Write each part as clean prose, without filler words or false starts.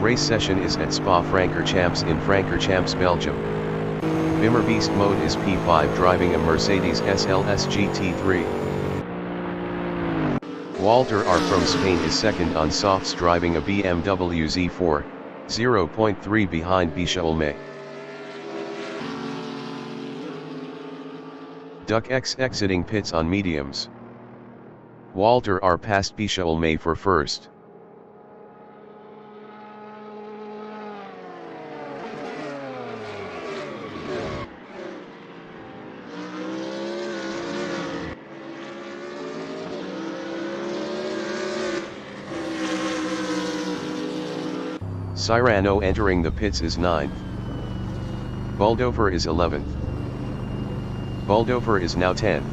race session is at Spa-Francorchamps in Francorchamps, Belgium. Bimmer Beast mode is P5 driving a Mercedes SLS GT3. Walter R. from Spain is second on softs driving a BMW Z4, 0.3 behind Bisha Olmay. Duck X exiting pits on mediums. Walter R. passed Bisha Olmay for first. Cyrano entering the pits is 9th. Buldover is 11th. Buldover is now 10th.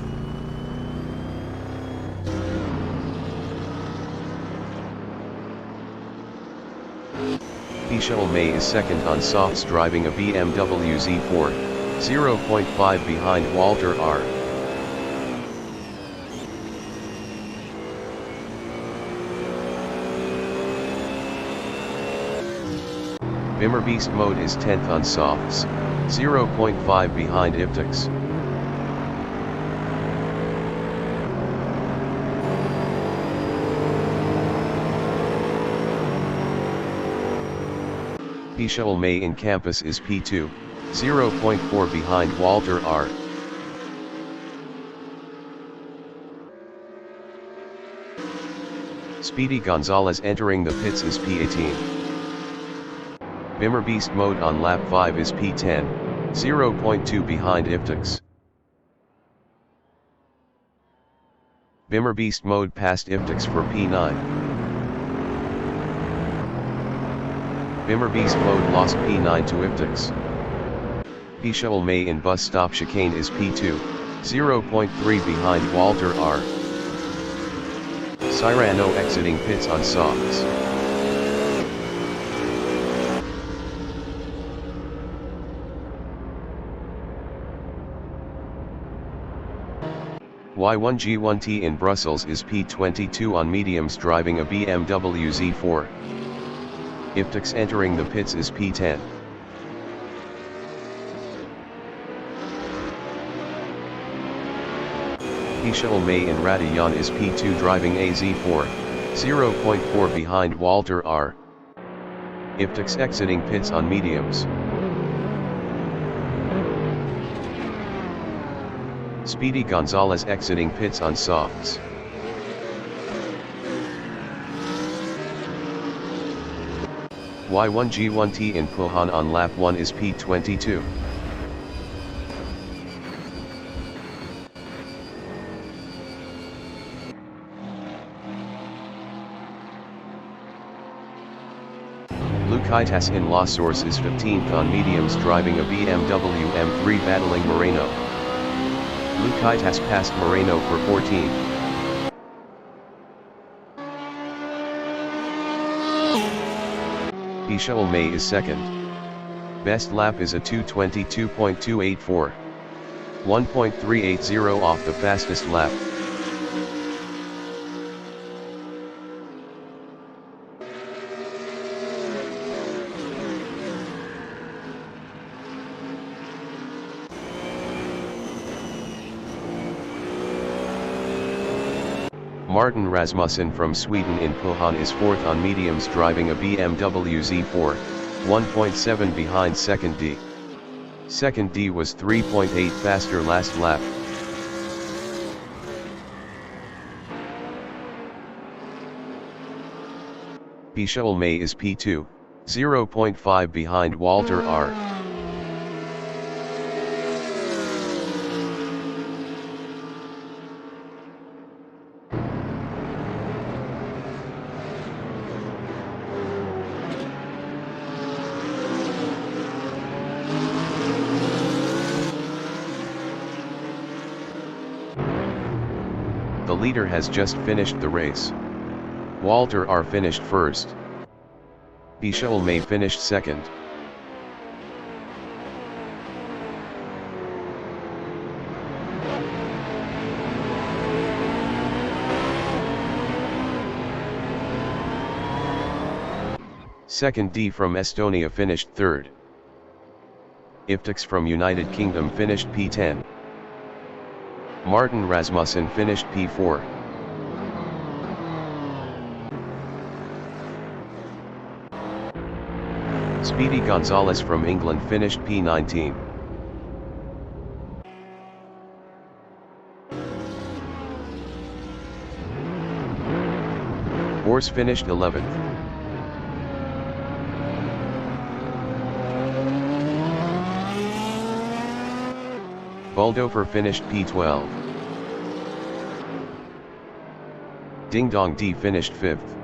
Bisha Olmay is second on softs driving a BMW Z4, 0.5 behind Walter R. Bimmer Beast mode is 10th on softs, 0.5 behind Iptix. Bisha Olmay in Campus is P2, 0.4 behind Walter R. Speedy Gonzalez entering the pits is P18. Bimmer Beast mode on lap 5 is P10, 0.2 behind Iptix. Bimmer Beast mode passed Iptix for P9. Bimmer Beast mode lost P9 to Iptix. Bisha Olmay in bus stop chicane is P2, 0.3 behind Walter R. Cyrano exiting pits on softs. Y1G1T in Brussels is P22 on mediums driving a BMW Z4. Iptix entering the pits is P10. Bisha Olmay in Radillon is P2 driving a Z4, 0.4 behind Walter R. Iptix exiting pits on mediums. Speedy Gonzalez exiting pits on softs. Y1G1T in Puhan on lap 1 is P22. Lucaitas in La Source is 15th on mediums driving a BMW M3 battling Moreno. Lucaitas passed Moreno for 14th. Bisha Olmay is second. Best lap is a 2:22.284. 1.380 off the fastest lap. Martin Rasmussen from Sweden in Puhan is 4th on mediums driving a BMW Z4, 1.7 behind second D. Second D was 3.8 faster last lap. Bisha Olmay is P2, 0.5 behind Walter R. The leader has just finished the race. Walter R. finished first. Bisha Olmay finished second. Second D from Estonia finished third. Iftix from United Kingdom finished P10. Martin Rasmussen finished P4. Speedy Gonzalez from England finished P19. Bors finished 11th. Buldover finished P12. Ding Dong D finished 5th.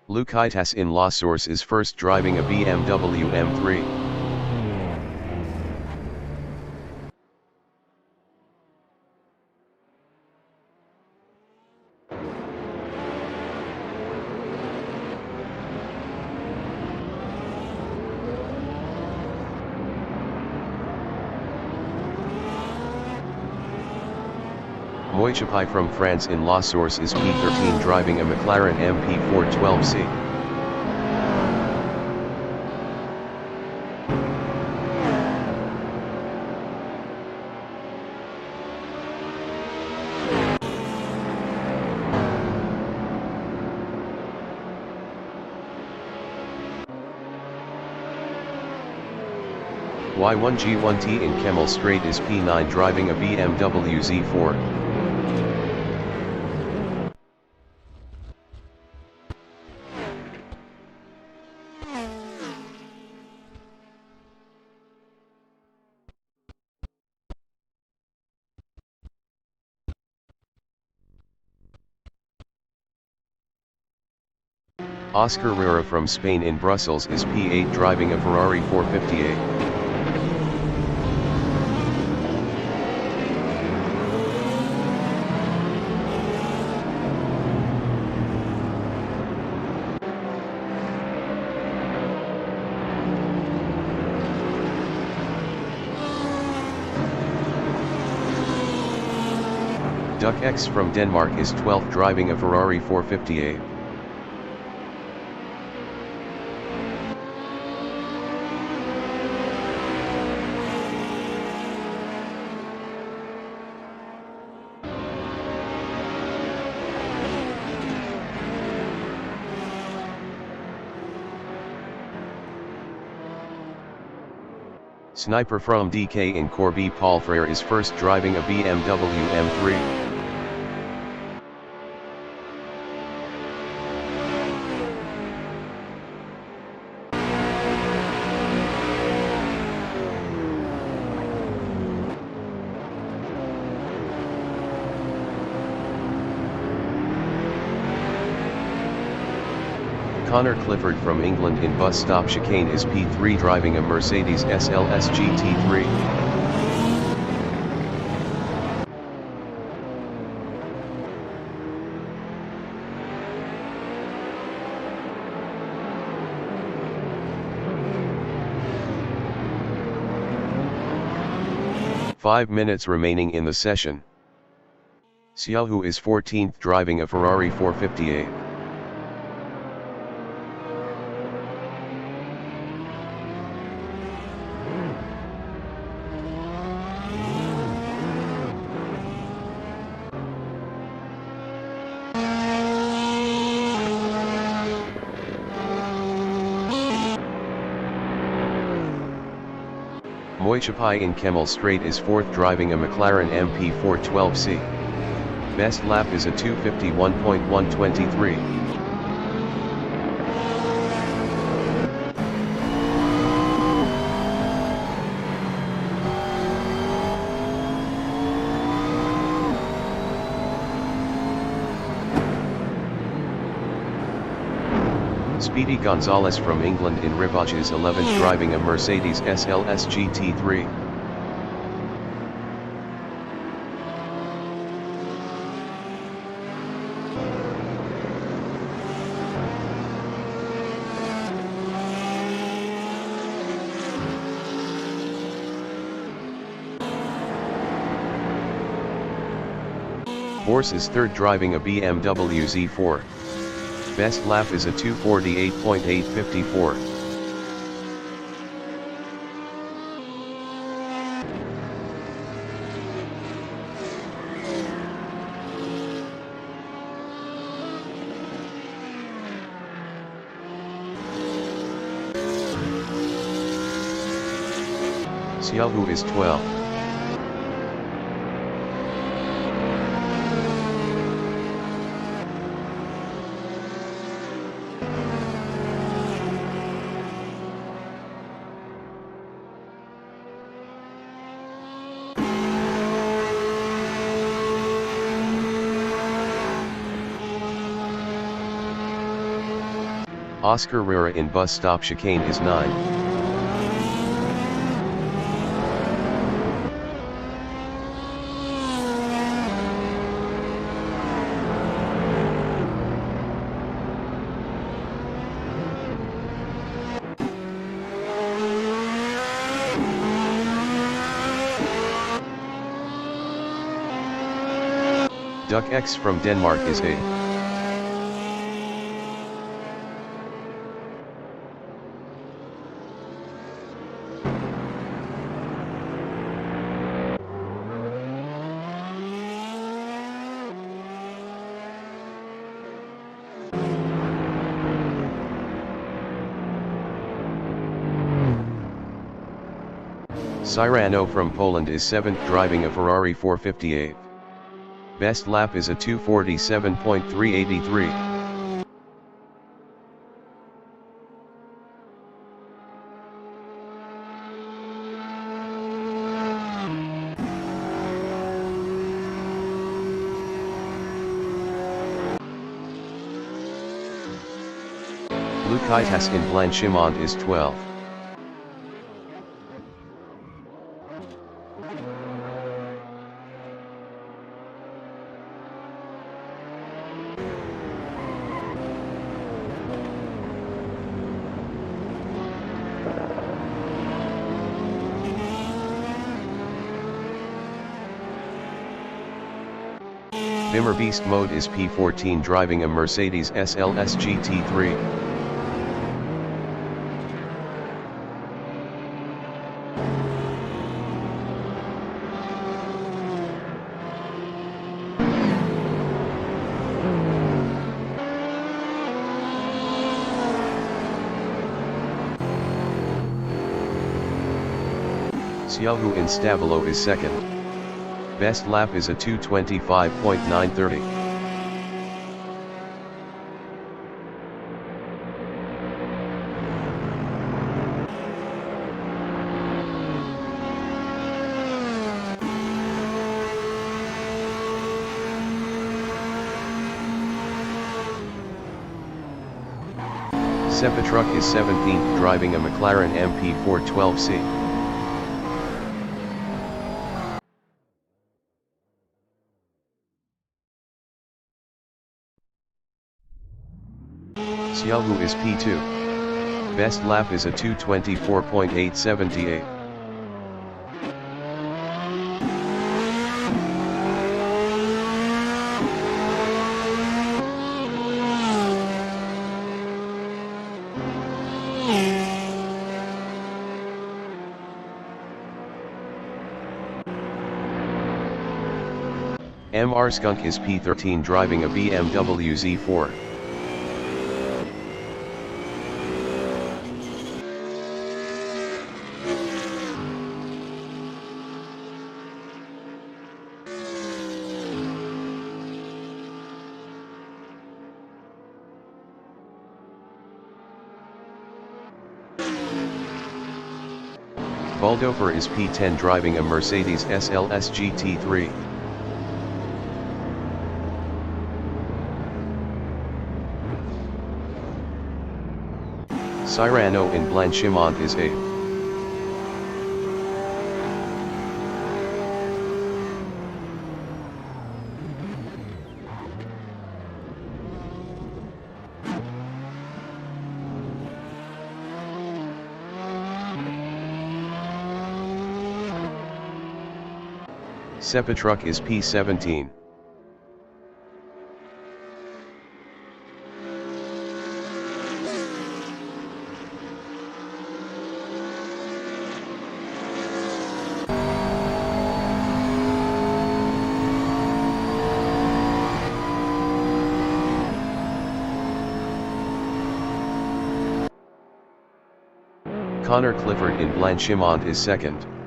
Lukaitis in La Source is first driving a BMW M3. Moichapai from France in La Source is P13 driving a McLaren MP412C. Y1G1T in Kemmel Strait is P9 driving a BMW Z4. Oscar Rera from Spain in Brussels is P8 driving a Ferrari 458. Duck X from Denmark is 12th driving a Ferrari 458. Sniper from DK in Corby Paul Frere is first driving a BMW M3. Connor Clifford from England in Bus Stop Chicane is P3 driving a Mercedes SLS GT3. Five minutes remaining in the session. Xiaohu is 14th driving a Ferrari 458. Moichapai in Kemmel Straight is 4th driving a McLaren MP412C. Best lap is a 2:51.123. Speedy Gonzalez from England in Rivage is 11th driving a Mercedes SLS GT3. Horse is 3rd driving a BMW Z4. Best lap is a 2:48.854. Xiaohu is 12th. Oscar Rera in bus stop chicane is 9. Duck X from Denmark is 8. Cyrano from Poland is 7th driving a Ferrari 458. Best lap is a 2:47.383. Lukaitas in Blanchimont is 12th. Bimmer Beast Mode is P14 driving a Mercedes SLS GT3. Xiaohu in Stavolo is 2nd. Best lap is a 2:25.930. Sepetruck is 17th driving a McLaren MP412C. Xiaohu is P2. Best lap is a 2:24.878. MR Skunk is P13 driving a BMW Z4. Waldhofer is P10 driving a Mercedes SLS GT3. Cyrano in Blanchimont is 8th. Sepetruck is P17. Connor Clifford in Blanchimont is 2nd.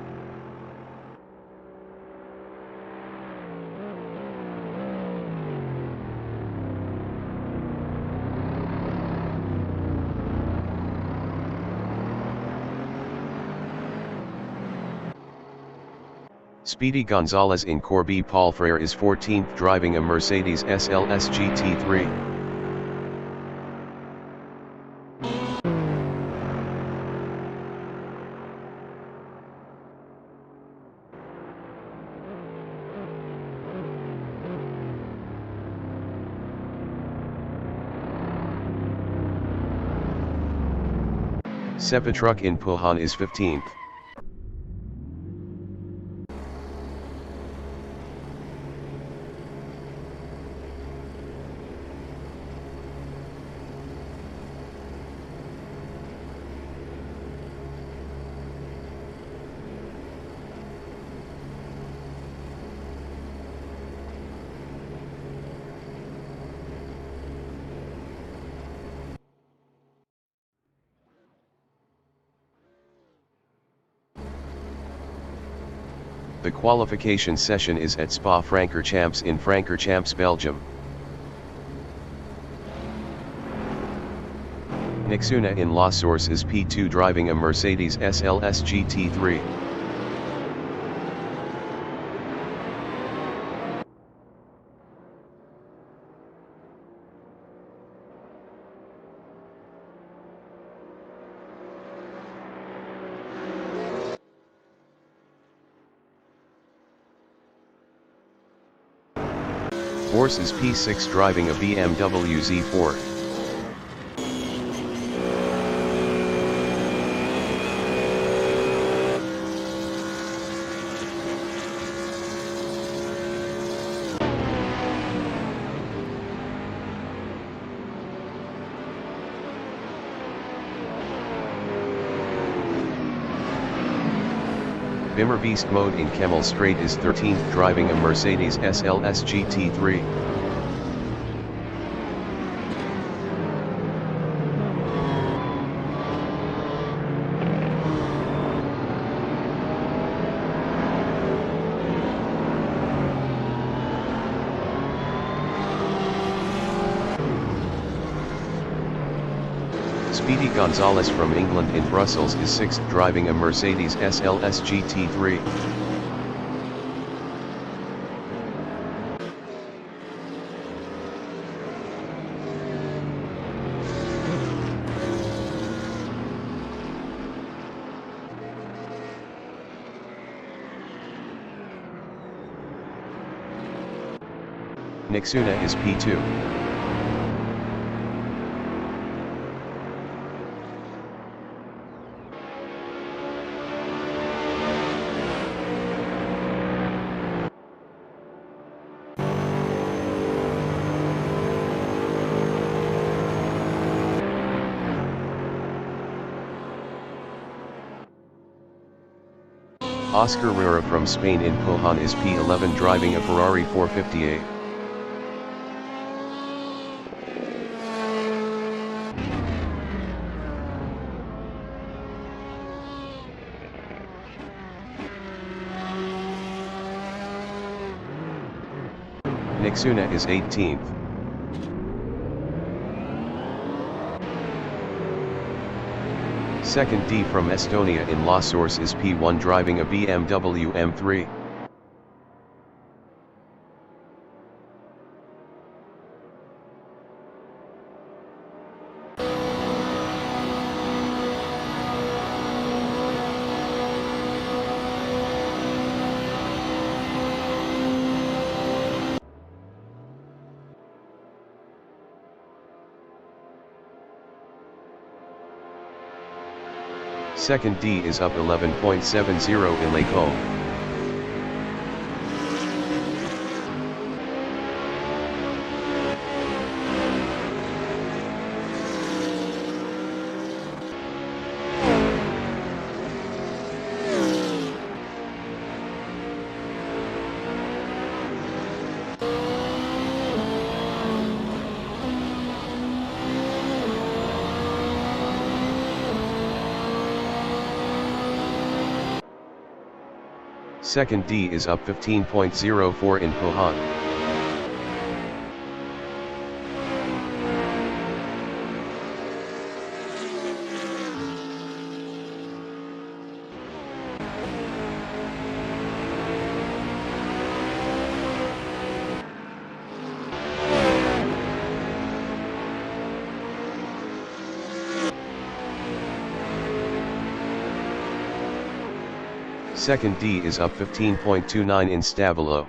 Speedy Gonzalez in Corby Palfrere is 14th driving a Mercedes SLS GT3. Sepetruck in Pulhan is 15th. The qualification session is at Spa-Francorchamps in Francorchamps, Belgium. Nixuna in La Source is P2 driving a Mercedes SLS GT3. Horse is P6 driving a BMW Z4. Bimmer Beast Mode in Kemmel Straight is 13th driving a Mercedes SLS GT3. Speedy Gonzalez from England in Brussels is 6th driving a Mercedes SLS GT3. Nixuna is P2. Oscar Rura from Spain in Pulhan is P11 driving a Ferrari 458. Nixuna is 18th. Second D from Estonia in La Source is P1 driving a BMW M3. Second D is up 11.70 in l'école. Second D is up 15.04 in Pohang. Second D is up 15.29 in Stabilo.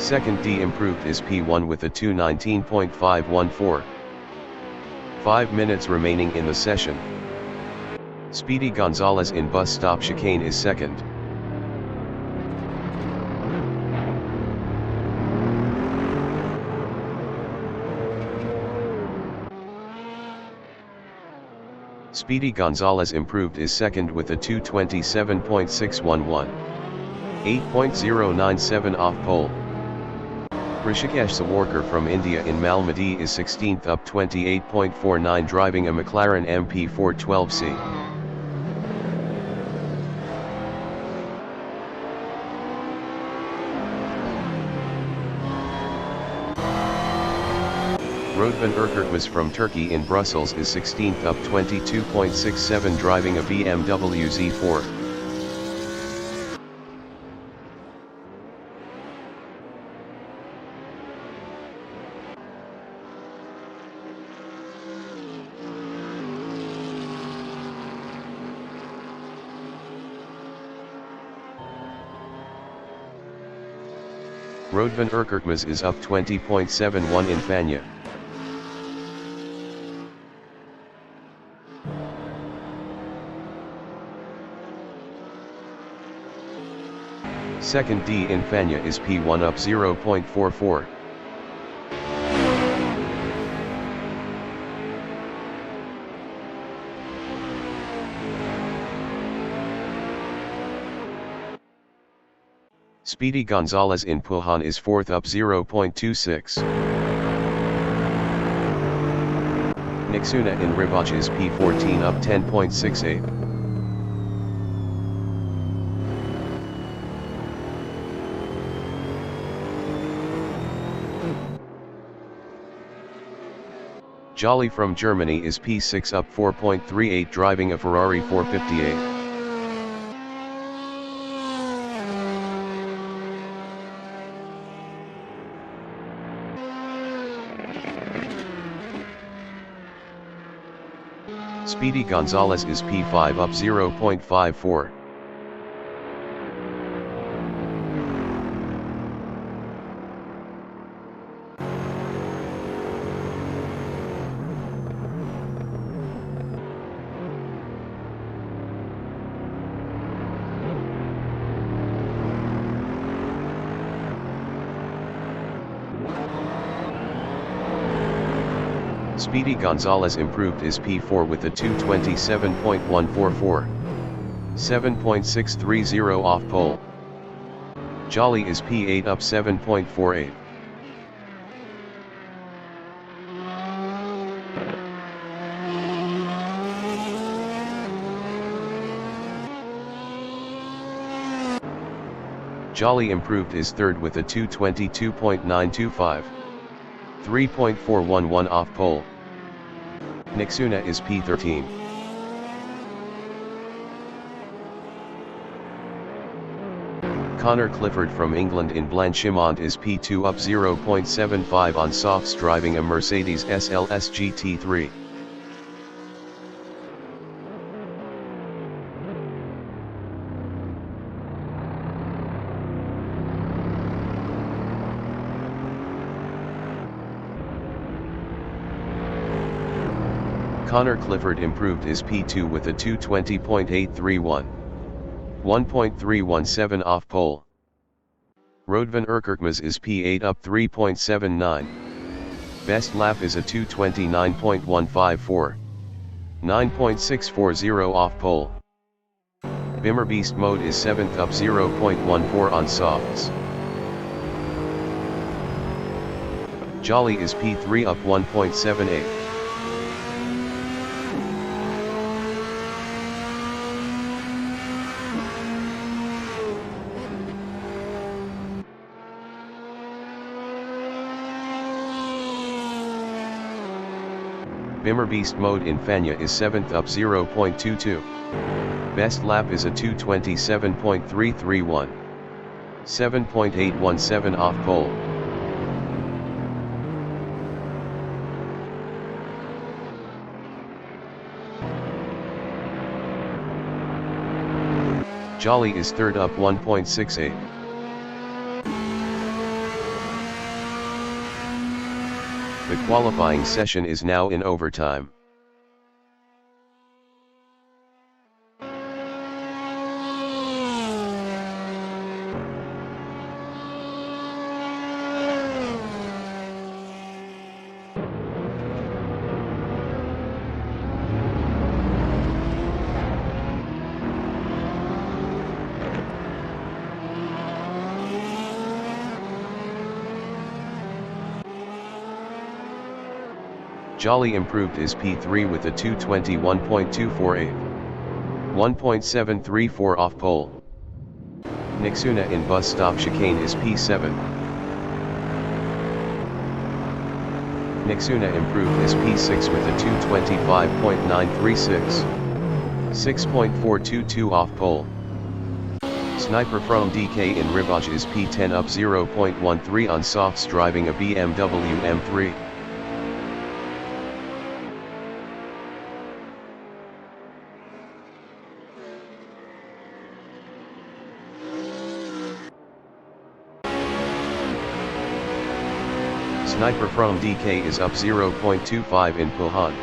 Second D improved is P1 with a 2:19.514. 5 minutes remaining in the session. Speedy Gonzalez in bus stop chicane is second. Speedy Gonzalez improved is second with a 2:27.611. 8.097 off pole. Rishikesh Sawarkar from India in Malmedy is 16th up 28.49 driving a McLaren MP412C. Rodvan Erkirtmaz from Turkey in Brussels is 16th up 22.67 driving a BMW Z4. Rodvan Erkirtmaz is up 20.71 in Fanya. Second D in Fanya is P1 up 0.44. Speedy Gonzalez in Pohang is 4th up 0.26. Nixuna in Rivaj is P14 up 10.68. Jolly from Germany is P6 up 4.38 driving a Ferrari 458. Speedy Gonzalez is P5 up 0.54. Speedy Gonzalez improved his P4 with a 227.144. 7.630 off pole. Jolly is P8 up 7.48. Jolly improved his third with a 222.925. 3.411 off pole. Nixuna is P13. Connor Clifford from England in Blanchimont is P2 up 0.75 on softs driving a Mercedes SLS GT3. Connor Clifford improved his P2 with a 220.831. 1.317 off pole. Rodvan Erkirkmaz is P8 up 3.79. Best lap is a 229.154. 9.640 off pole. Bimmer Beast mode is 7th up 0.14 on softs. Jolly is P3 up 1.78. Bimmer Beast mode in Fanya is 7th up 0.22. Best lap is a 227.331. 7.817 off pole. Jolly is third up 1.68. The qualifying session is now in overtime. Jolly improved his P3 with a 221.248. 1.734 off pole. Nixuna in bus stop chicane is P7. Nixuna improved his P6 with a 225.936. 6.422 off pole. Sniper from DK in Rivage is P10 up 0.13 on softs driving a BMW M3. Sniper from DK is up 0.25 in Puhan.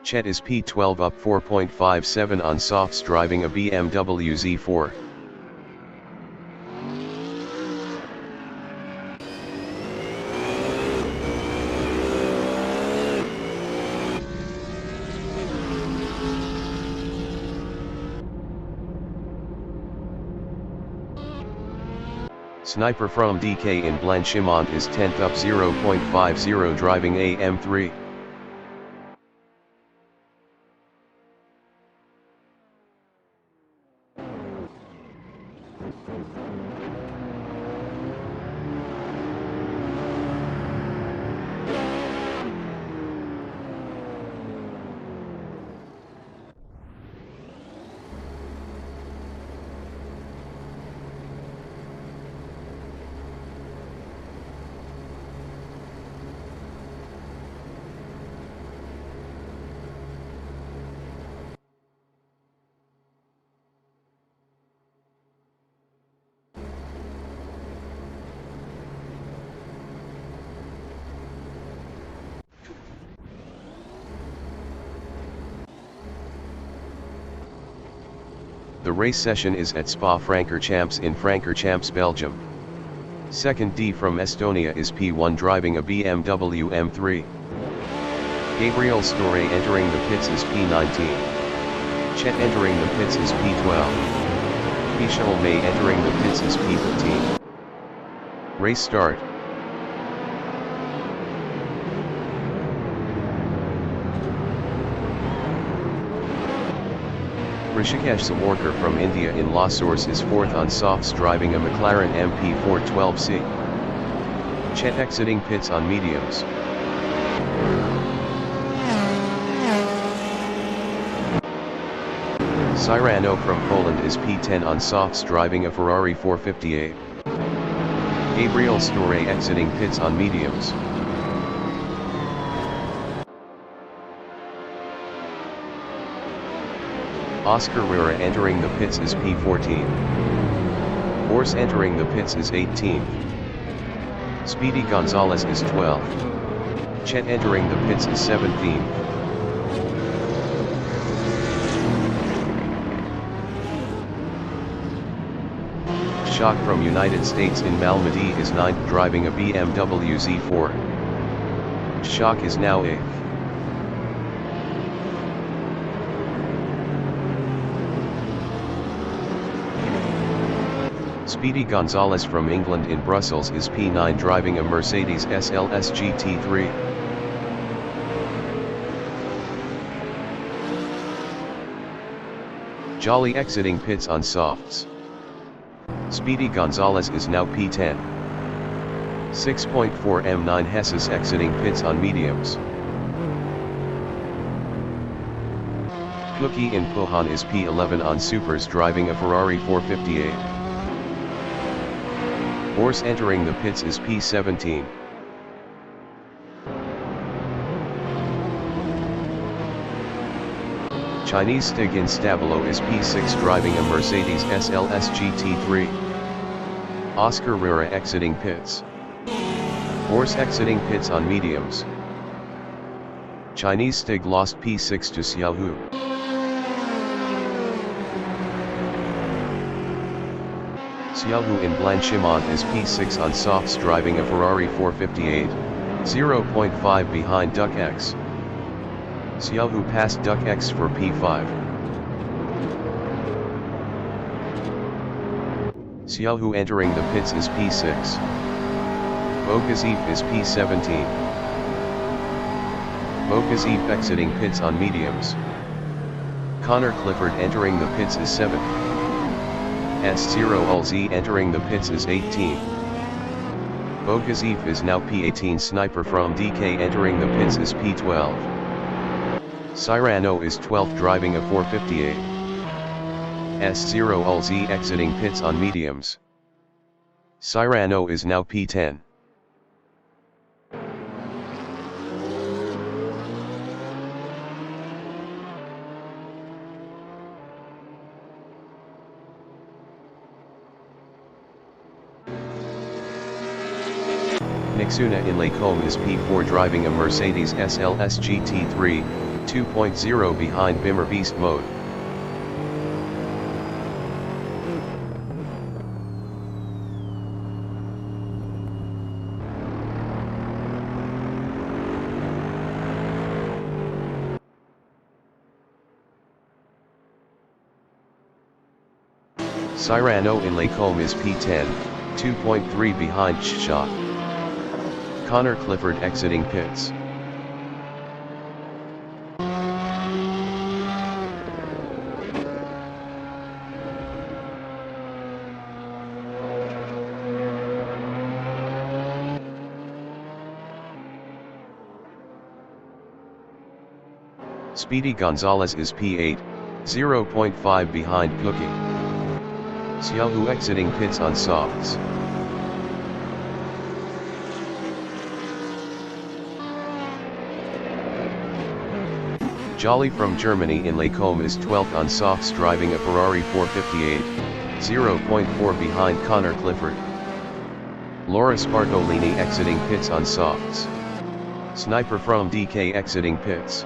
Chet is P12 up 4.57 on softs driving a BMW Z4. Sniper from DK in Blanchimont is 10th up 0.50 driving a M3. The race session is at Spa-Francorchamps in Francorchamps, Belgium. Second D from Estonia is P1 driving a BMW M3. Gabriel Storey entering the pits is P19. Chet entering the pits is P12. Michel May entering the pits is P15. Race start. Rishikesh Sawarkar from India in La Source is fourth on softs driving a McLaren MP412C. Chet exiting pits on mediums. Cyrano from Poland is P10 on softs driving a Ferrari 458. Gabriel Storey exiting pits on mediums. Oscar Rera entering the pits is P14. Horse entering the pits is 18th. Speedy Gonzalez is 12th. Chet entering the pits is 17th. Shock from United States in Malmedy is 9th driving a BMW Z4. Shock is now 8th. Speedy Gonzalez from England in Brussels is P9 driving a Mercedes SLS GT3. Jolly exiting pits on softs. Speedy Gonzalez is now P10. 6.4 M9 Hesses exiting pits on mediums. Cookie in Puhan is P11 on supers driving a Ferrari 458. Horse entering the pits is P17. Chinese Stig in Stabilo is P6 driving a Mercedes SLS GT3. Oscar Rera exiting pits. Horse exiting pits on mediums. Chinese Stig lost P6 to Xiaohu. Xiaohu in Blanchimont is P6 on softs driving a Ferrari 458, 0.5 behind Duck X. Xiaohu passed Duck X for P5. Xiaohu entering the pits is P6. Bogazif is P17. Bogazif exiting pits on mediums. Connor Clifford entering the pits is 7th. S0 Ulz entering the pits is 18th. Bogazif is now P18. Sniper from DK entering the pits is P12. Cyrano is 12th driving a 458. S0 Ulz exiting pits on mediums. Cyrano is now P10. Nixuna in Lacombe is P4 driving a Mercedes SLS GT3, 2.0 behind Bimmer Beast mode. Cyrano in Lacombe is P10, 2.3 behind Shock. Connor Clifford exiting pits. Speedy Gonzalez is P8, 0.5 behind Cookie. Xiaohu exiting pits on softs. Jolly from Germany in Lacombe is 12th on softs driving a Ferrari 458, 0.4 behind Connor Clifford. Laura Spartolini exiting pits on softs. Sniper from DK exiting pits.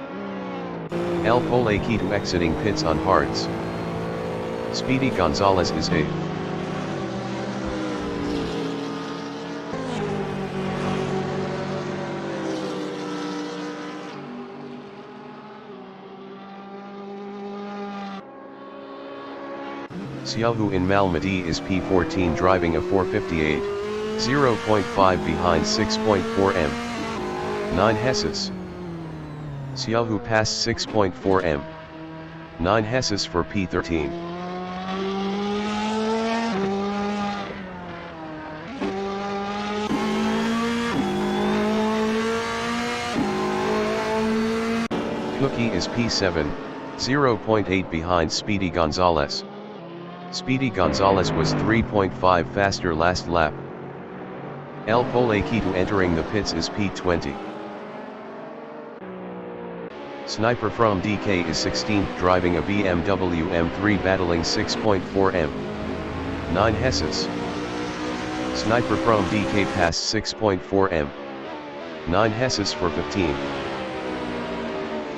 El Pole Kitu exiting pits on hards. Speedy Gonzalez is 8th. Xiaohu in Malmedy is P14 driving a 458, 0.5 behind 6.4 m. 9 Hesses. Xiaohu passed 6.4 m. 9 Hesses for P13. Cookie is P7, 0.8 behind Speedy Gonzalez. Speedy Gonzalez was 3.5 faster last lap. El Polequito entering the pits is P20. Sniper from DK is 16th driving a BMW M3 battling 6.4 m. 9 Hesses. Sniper from DK passed 6.4 m. 9 Hesses for 15.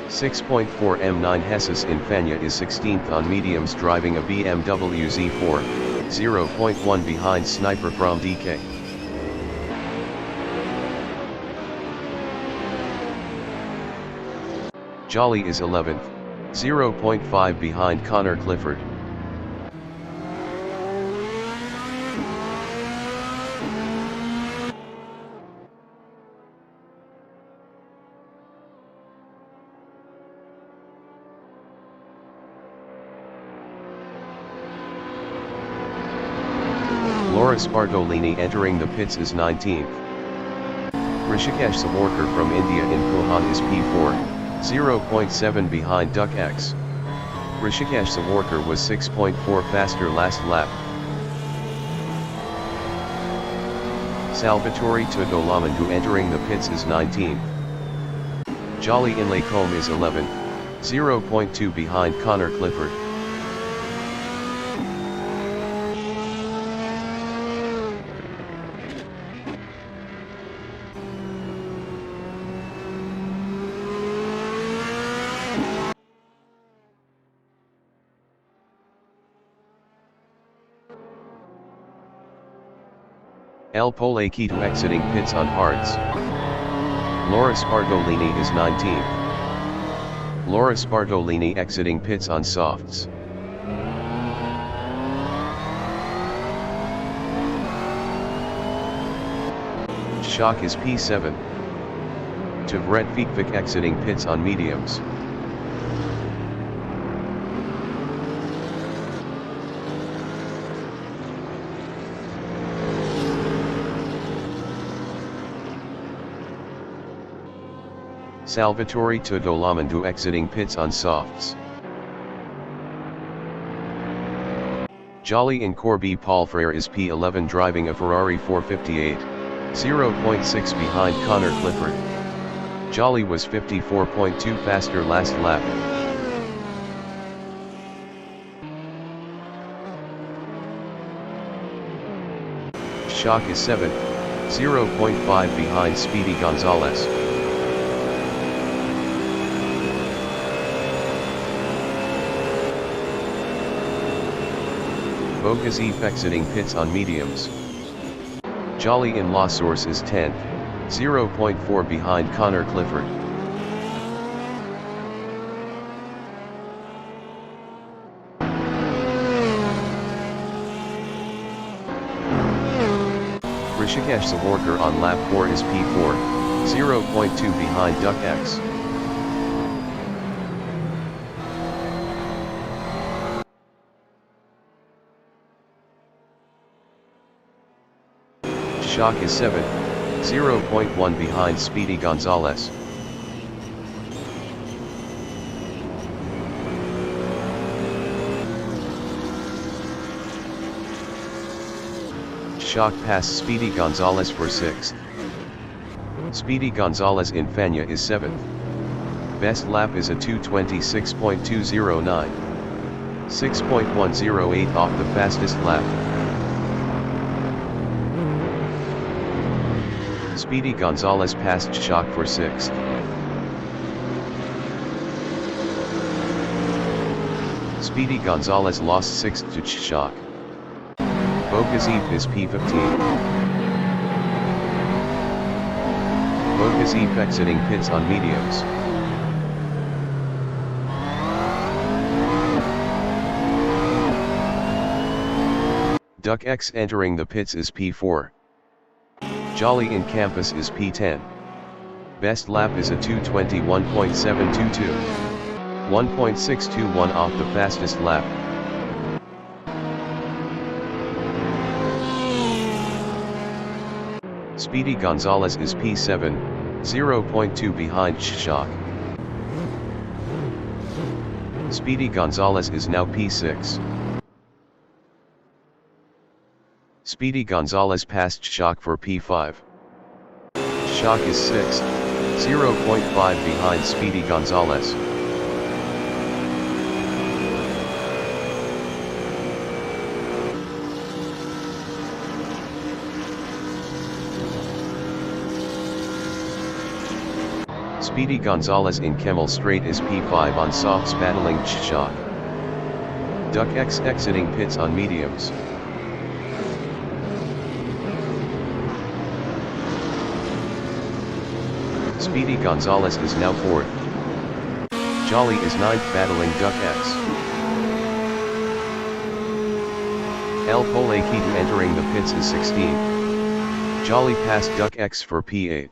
6.4 m. 9 Hesses in Fanya is 16th on mediums driving a BMW Z4, 0.1 behind Sniper from DK. Jolly is 11th, 0.5 behind Connor Clifford. Loris Bartolini entering the pits is 19th. Rishikesh Sawarkar from India in Kohan is P4, 0.7 behind Duck X. Rishikesh Sawarkar was 6.4 faster last lap. Salvatore Todolamandu entering the pits is 19th. Jolly in Lacombe is 11th, 0.2 behind Connor Clifford. El Polequito exiting pits on hards. Loris Bartolini is 19th. Loris Bartolini exiting pits on softs. Shock is P7. Tavret Fikvik exiting pits on mediums. Salvatore Todolamandu exiting pits on softs. Jolly in Corby Paul Frere is P11 driving a Ferrari 458, 0.6 behind Connor Clifford. Jolly was 54.2 faster last lap. Shock is 7th, 0.5 behind Speedy Gonzalez. Bogazif exiting pits on mediums. Jolly in La Source is 10th, 0.4 behind Connor Clifford. Rishikesh Sawarkar on lap 4 is P4, 0.2 behind Duck X. Shock is 7th, 0.1 behind Speedy Gonzalez. Shock passed Speedy Gonzalez for 6th. Speedy Gonzalez in Fanya is 7th. Best lap is a 2:26.209. 6.108 off the fastest lap. Speedy Gonzalez passed Shock for 6th. Speedy Gonzalez lost 6th to Chshak. Bogaziv is P15. Bogaziv exiting pits on mediums. Duck X entering the pits is P4. Jolly in campus is P10. Best lap is a 2:21.722. 1.621 off the fastest lap. Speedy Gonzalez is P7, 0.2 behind Chshak. Speedy Gonzalez is now P6. Speedy Gonzalez passed Chshak for P5. Chshak is 6th, 0.5 behind Speedy Gonzalez. Speedy Gonzalez in Kemmel Straight is P5 on softs battling Chshak. Duck X exiting pits on mediums. Speedy Gonzalez is now 4th. Jolly is 9th battling Duck X. El Pole Keaton entering the pits is 16th. Jolly passed Duck X for P8.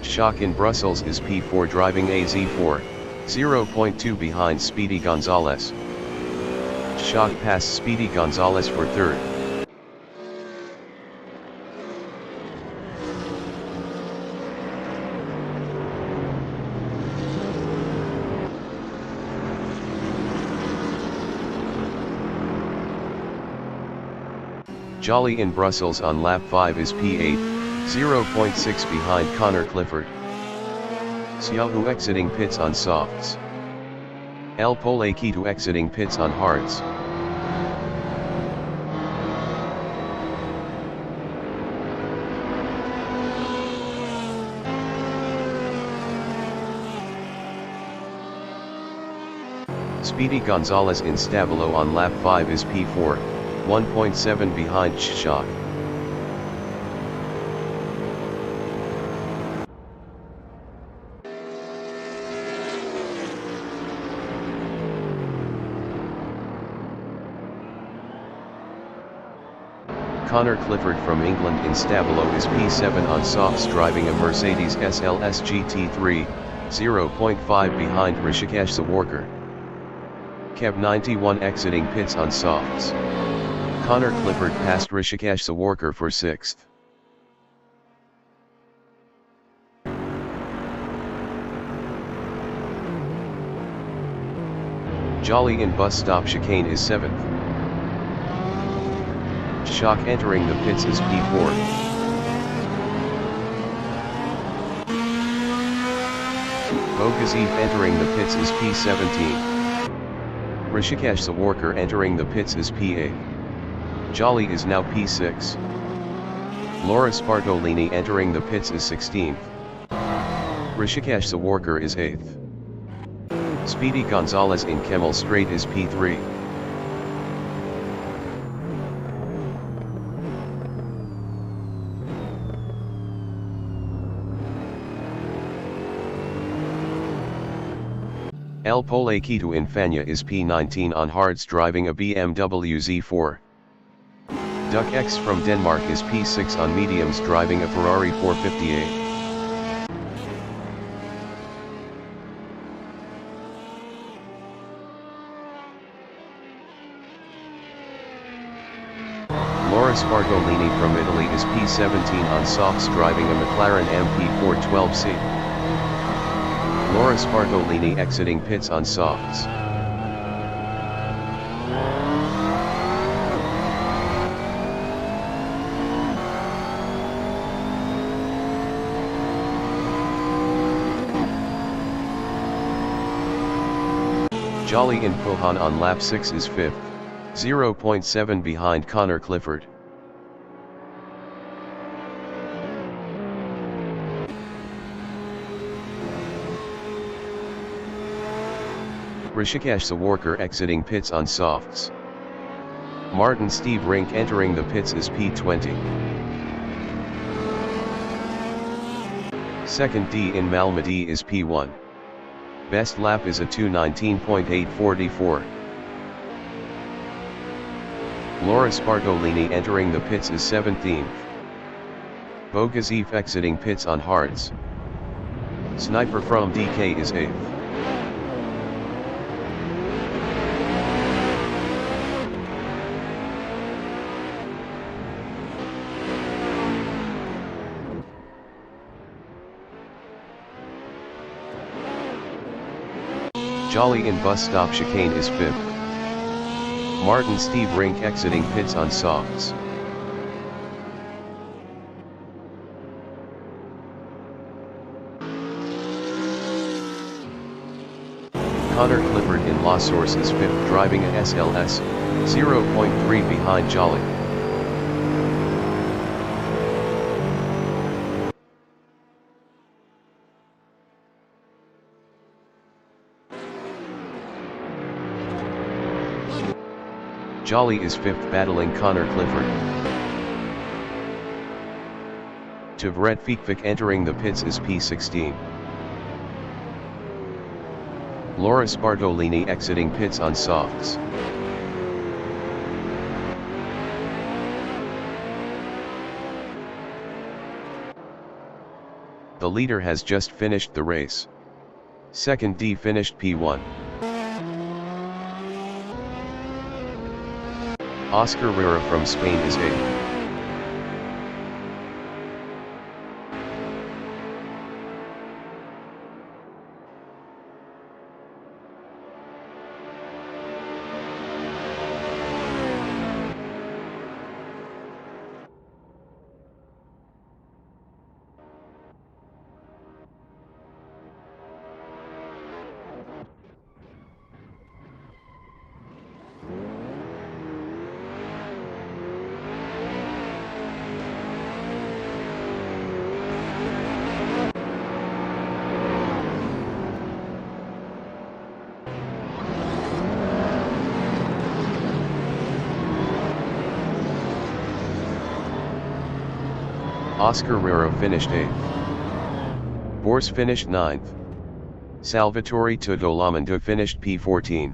Chshak in Brussels is P4 driving AZ4, 0.2 behind Speedy Gonzalez. Chshak passed Speedy Gonzalez for 3rd. Jolly in Brussels on lap 5 is P8, 0.6 behind Connor Clifford. Xiaohu exiting pits on softs. El Pole Keto exiting pits on hards. Speedy Gonzalez in Stabilo on lap 5 is P4, 1.7 behind Chshak. Connor Clifford from England in Stabilo is P7 on softs driving a Mercedes SLS GT3, 0.5 behind Rishikesh Sawarkar. Kev 91 exiting pits on softs. Connor Clifford passed Rishikesh Sawarkar for 6th. Jolly in bus stop chicane is 7th. Chshak entering the pits is P4. Bogaziv entering the pits is P17. Rishikesh Sawarkar entering the pits is P8. Jolly is now P6. Laura Spartolini entering the pits is 16th. Rishikesh Sawarkar is 8th. Speedy Gonzalez in Kemmel Straight is P3. El Pole Keto in Fanya is P19 on hards driving a BMW Z4. Duck X from Denmark is P6 on mediums driving a Ferrari 458. Laura Spartolini from Italy is P17 on softs driving a McLaren MP412C. Laura Spartolini exiting pits on softs. Jolly in Puhan on lap 6 is 5th, 0.7 behind Connor Clifford. Rishikesh Sawarkar exiting pits on softs. Martin Steve Rink entering the pits is P20. Second D in Malmedy is P1. Best lap is a 2:19.844. Laura Spartolini entering the pits is 17th. Bogaziev exiting pits on hards. Sniper from DK is 8th. Jolly in bus stop chicane is 5th. Martin Steve Rink exiting pits on softs. Connor Clifford in La Source is 5th driving a SLS, 0.3 behind Jolly. Jolly is 5th battling Connor Clifford. Tavret Fikvik entering the pits is P16. Laura Spartolini exiting pits on softs. The leader has just finished the race. Second D finished P1. Oscar Rera from Spain is 8th. Oscar Rera finished 8th. Bors finished 9th. Salvatore Tudolamandu finished P14.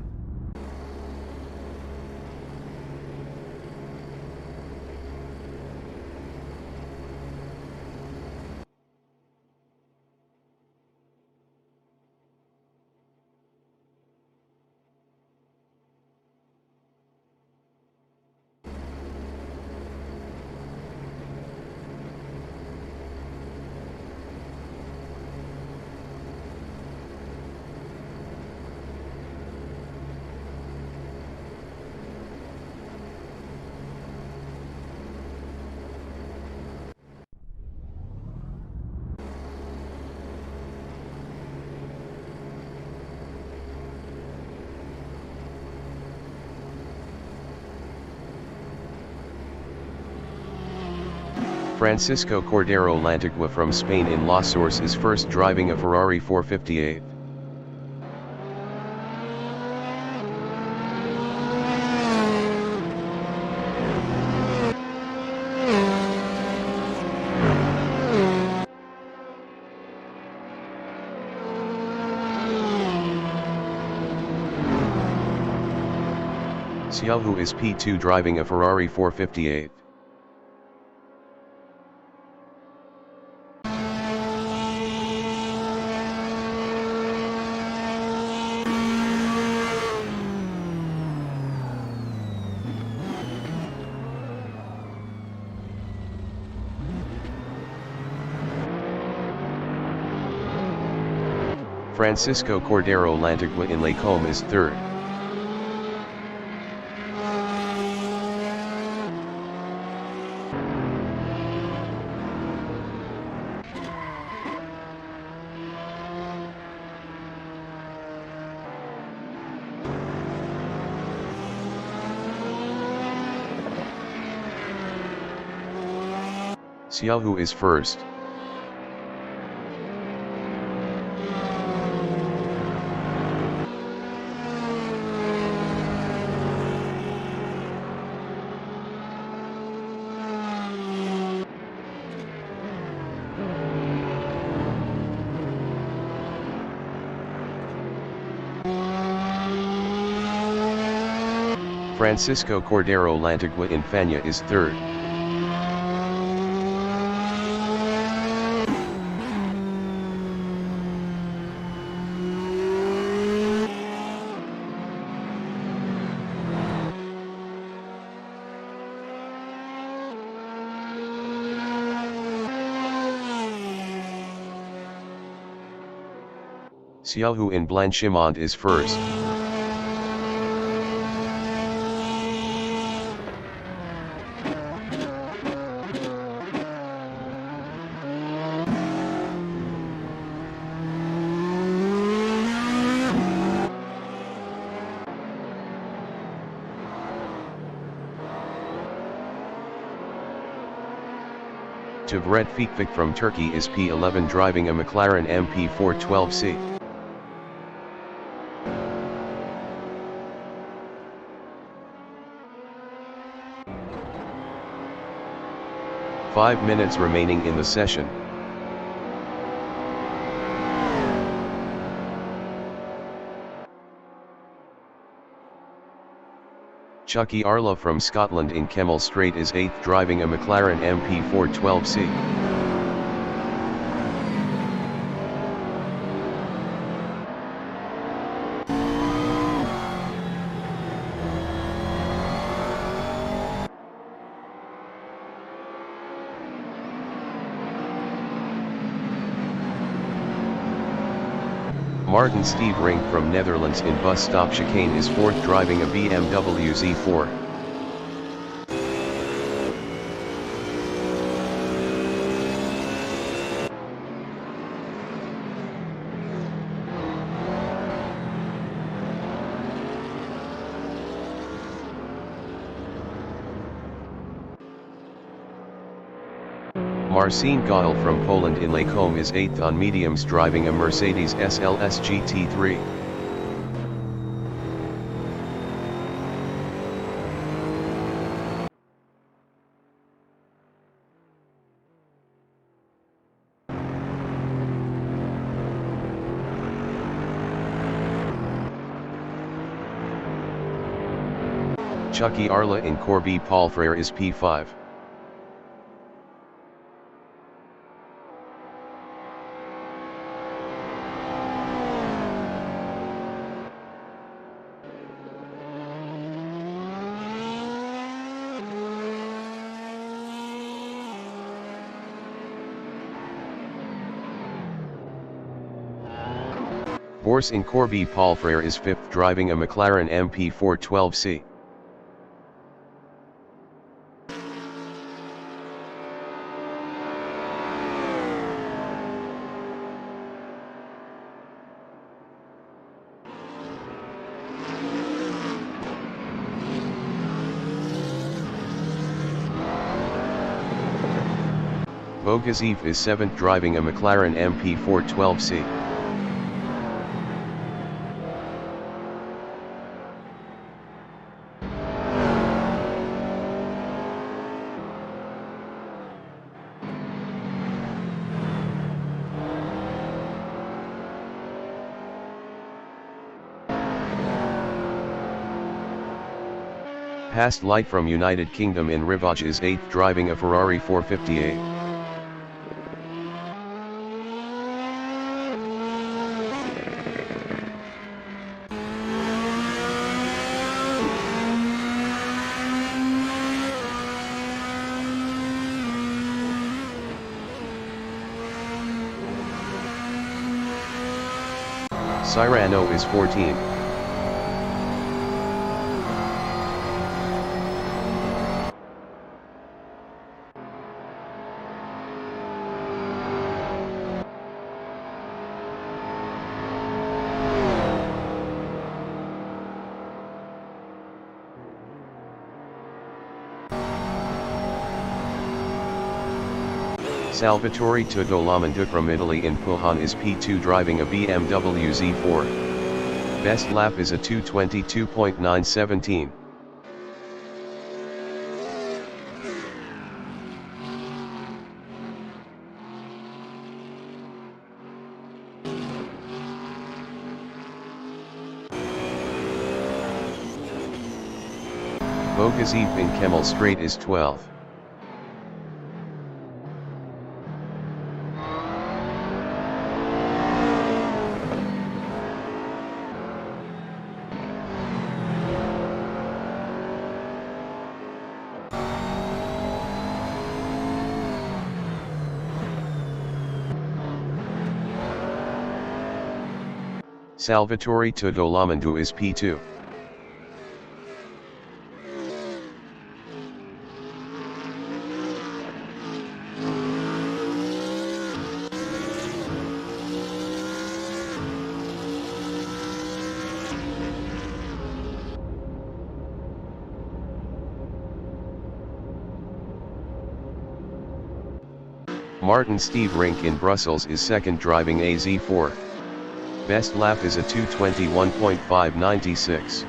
Francisco Cordero Lantigua from Spain in La Source is first driving a Ferrari 458. Xiaohu is P2 driving a Ferrari 458. Francisco Cordero Lantigua in Lacombe is 3rd. Xiaohu is first. Francisco Cordero Lantigua in Fania is third. Xiaohu in Blanchimont is first. Tibret Fikfik from Turkey is P11 driving a McLaren MP412C. Five minutes remaining in the session. Chucky Arla from Scotland in Kemmel Strait is 8th driving a McLaren MP412C. Martin Steve Rink from Netherlands in Bus Stop Chicane is 4th driving a BMW Z4. Marcin Gael from Poland in Lacombe is 8th on mediums driving a Mercedes SLS GT3. Chucky Arla in Corby Palfrere is P5. Bors in Corby Palfrere is 5th driving a McLaren MP412C. Bogaziev is 7th driving a McLaren MP412C. Past Light from United Kingdom in Rivage is 8th driving a Ferrari 458. Cyrano is 14th. Salvatore Tudolamandu from Italy in Puhan is P2 driving a BMW Z4. Best lap is a 2:22.917. Bogazif in Kemmel Straight is 12th. Salvatore Tudolamandu is P2. Martin Steve Rink in Brussels is second driving a Z4. Best lap is a 2:21.596.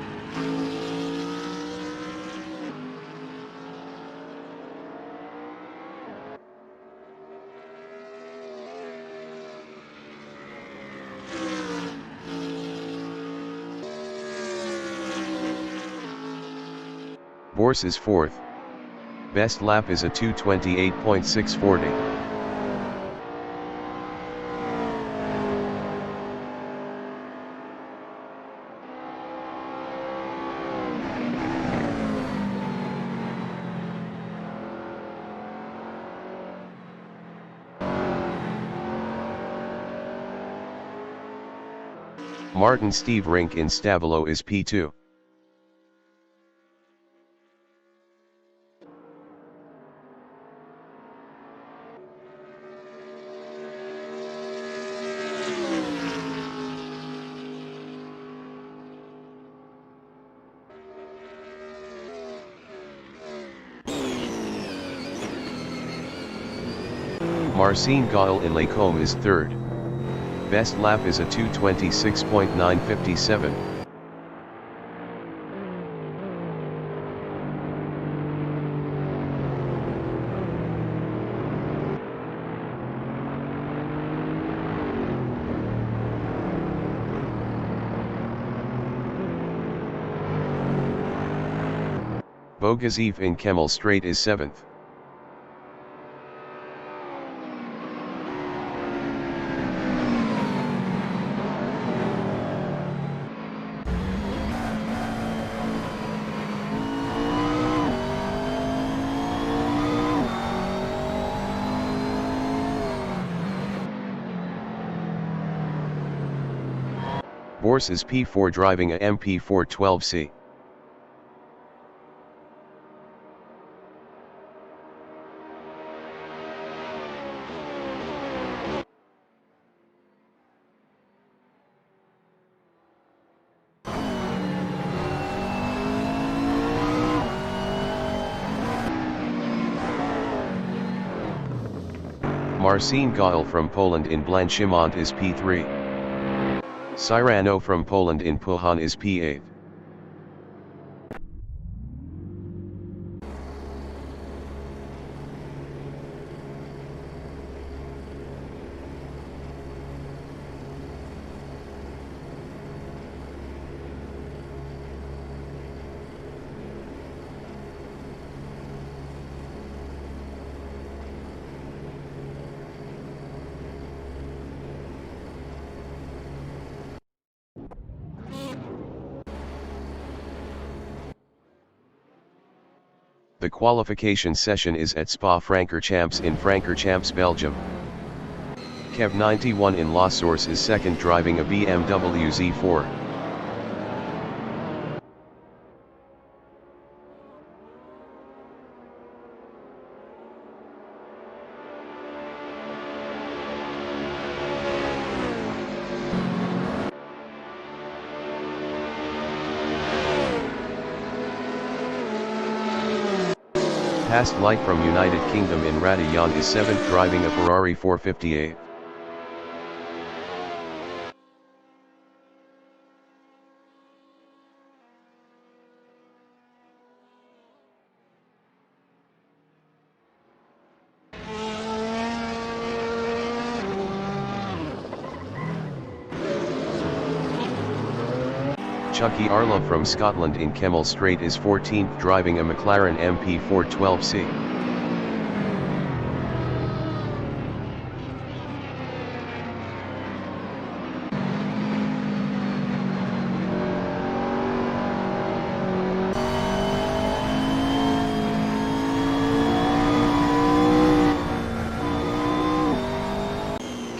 Bors is fourth. Best lap is a 2:28.640. Martin Steve Rink in Stavolo is P2. Marcin Gaul in Lacombe is third. Best lap is a 2:26.957. Bogazif in Kemmel Straight is seventh. Bors is P4 driving a MP412C. Marcin Gaul from Poland in Blanchimont is P3. Cyrano from Poland in Puhan is P8. The qualification session is at Spa-Francorchamps in Francorchamps, Belgium. Kev 91 in La Source is second driving a BMW Z4. Past Light from United Kingdom in Radion is 7th driving a Ferrari 458. Chucky Arla from Scotland in Kemmel Straight is 14th driving a McLaren MP412C.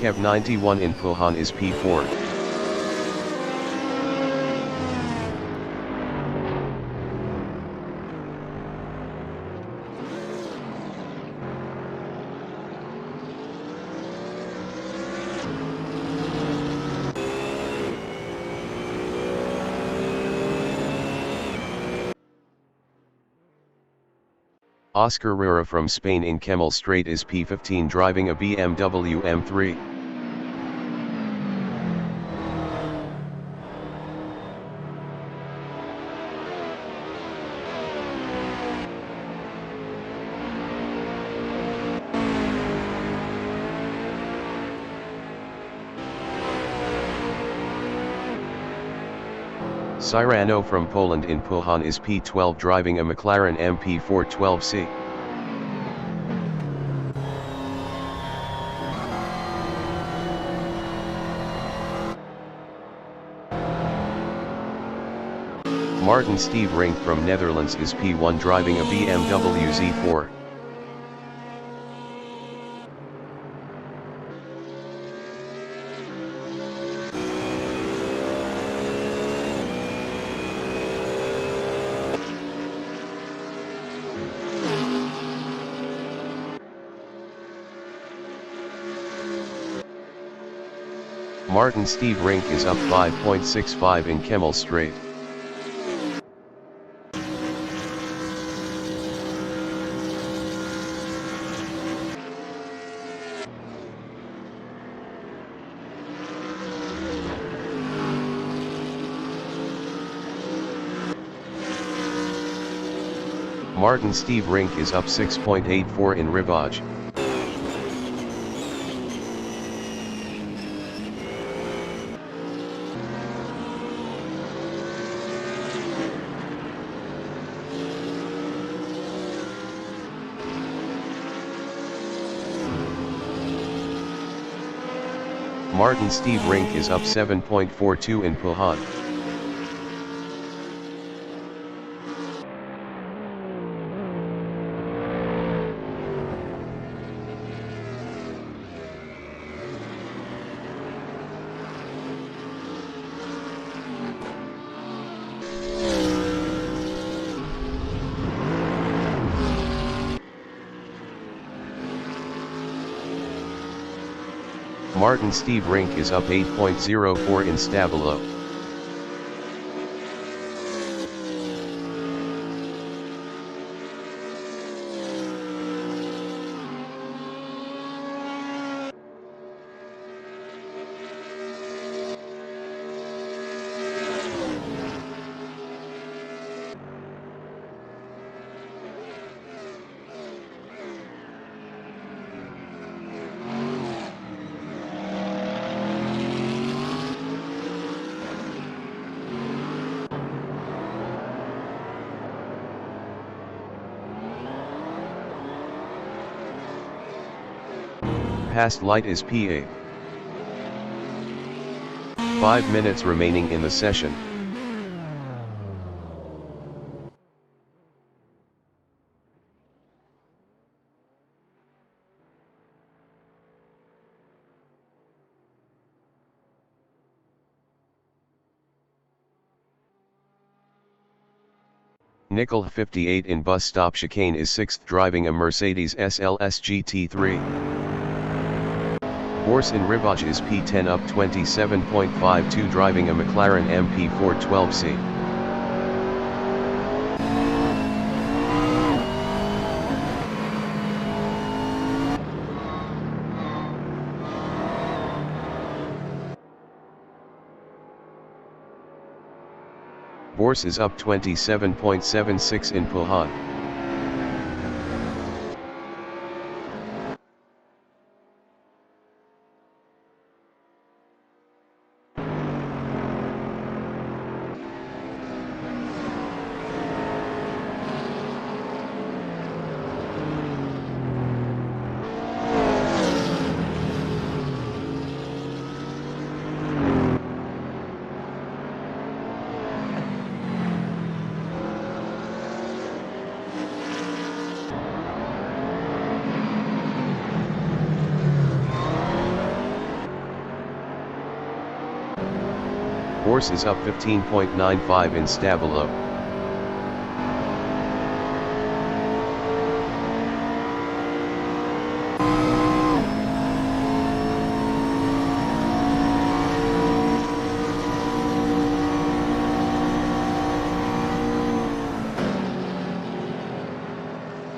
Kev 91 in Pulhan is P4. Oscar Rura from Spain in Kemmel Straight is P15 driving a BMW M3. Cyrano from Poland in Pulhan is P12 driving a McLaren MP412C. Martin Steve Rink from Netherlands is P1 driving a BMW Z4. Martin Steve Rink is up 5.65 in Kemmel Straight. Martin Steve Rink is up 6.84 in Rivage. Martin Steve Rink is up 7.42 in Pulhan. Martin Steve Rink is up 8.04 in Stabilo. Past light is P8. 5 minutes remaining in the session. Nickel 58 in bus stop chicane is 6th driving a Mercedes SLS GT3. Bors in Rivage is P10 up 27.52 driving a McLaren MP412C. Bors is up 27.76 in Pulhan. Horse is up 15.95 in Stabilo.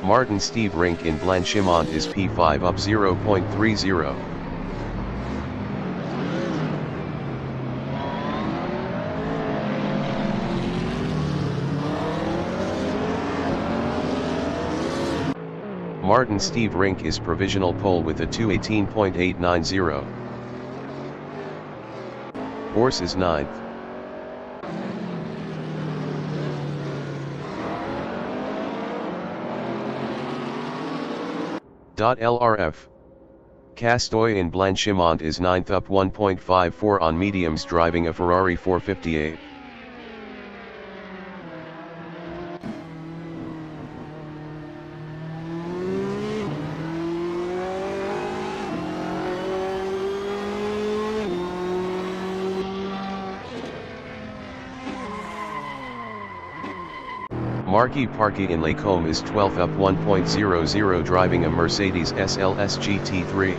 Martin Steve Rink in Blanchimont is P5 up 0.30. Martin Steve Rink is provisional pole with a 2:18.890. Horse is 9th. LRF. Castoy in Blanchimont is 9th up 1.54 on mediums driving a Ferrari 458. Marky Parky in Lacombe is 12th up 1.00 driving a Mercedes SLS GT3.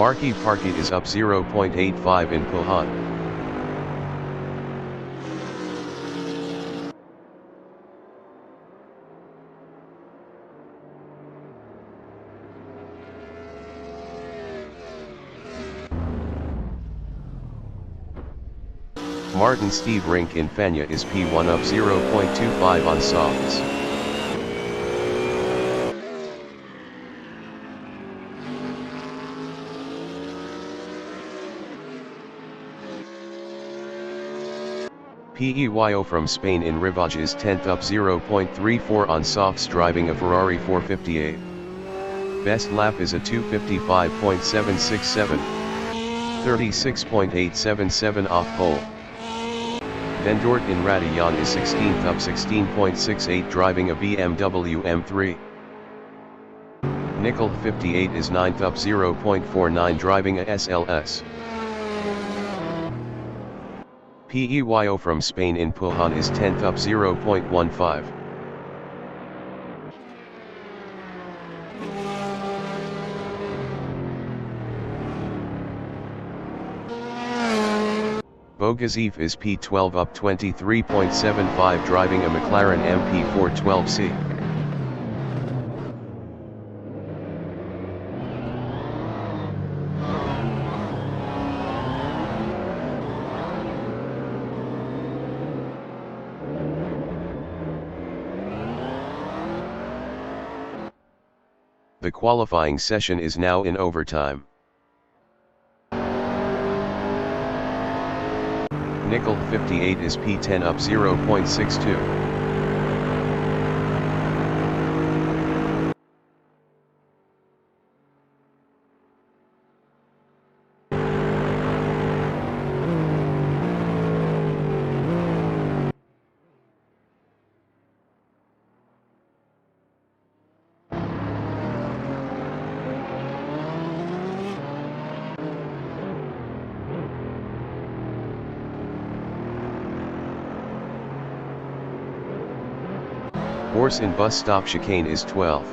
Marky Parky is up 0.85 in Puhan. Martin Steve Rink in Fania is P1 up 0.25 on softs. PEYO from Spain in Rivage is 10th up 0.34 on softs driving a Ferrari 458. Best lap is a 2:55.767, 36.877 off pole. Vendort in Radillon is 16th up 16.68 driving a BMW M3. Nickel 58 is 9th up 0.49 driving a SLS. PEYO from Spain in Puhan is 10th up 0.15. Bogazif is P12 up 23.75 driving a McLaren MP412C. The qualifying session is now in overtime. Nickel 58 is P10 up 0.62. Horse in bus stop chicane is 12th.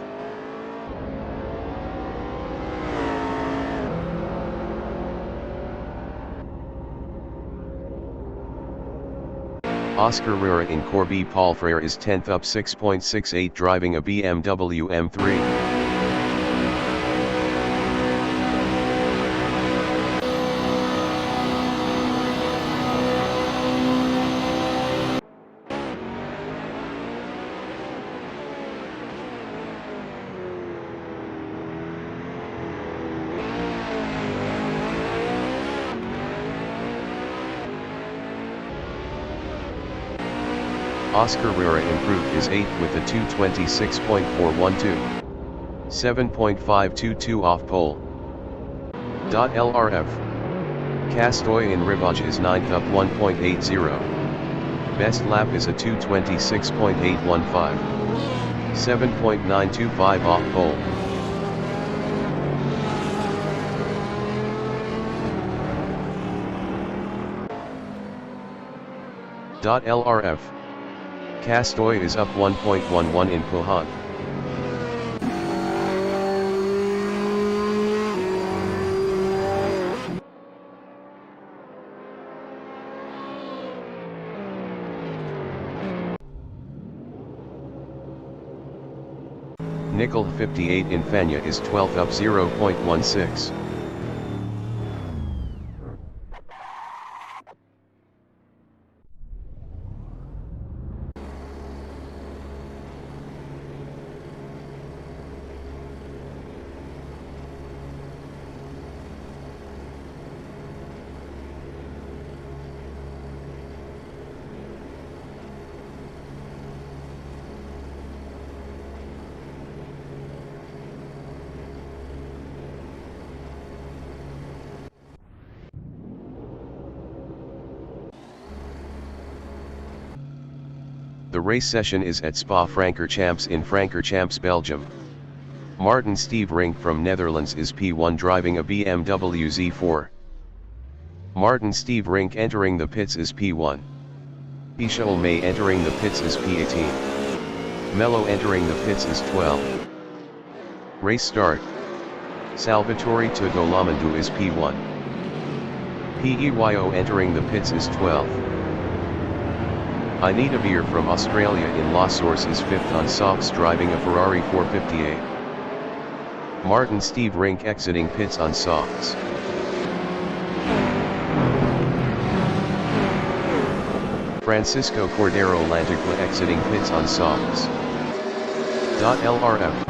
Oscar Rura in Corby Paul Frere is 10th up 6.68 driving a BMW M3. Oscar Rura improved his 8th with a 2:26.412. 7.522 off pole. LRF. Castoy in Rivage is 9th up 1.80. Best lap is a 226.815. 7.925 off pole. LRF. Castoy is up 1.11 in Puhan. Nickel 58 in Fenya is 12th up 0.16. The race session is at Spa-Francorchamps in Francorchamps, Belgium. Martin Steve Rink from Netherlands is P1 driving a BMW Z4. Martin Steve Rink entering the pits is P1. Pisha Olmay entering the pits is P18. Mello entering the pits is 12. Race start. Salvatore Togolamandu is P1. Peyo entering the pits is 12. Anita Beer from Australia in La Source is 5th on softs driving a Ferrari 458. Martin Steve Rink exiting pits on softs. Francisco Cordero Lantigua exiting pits on softs. LRF.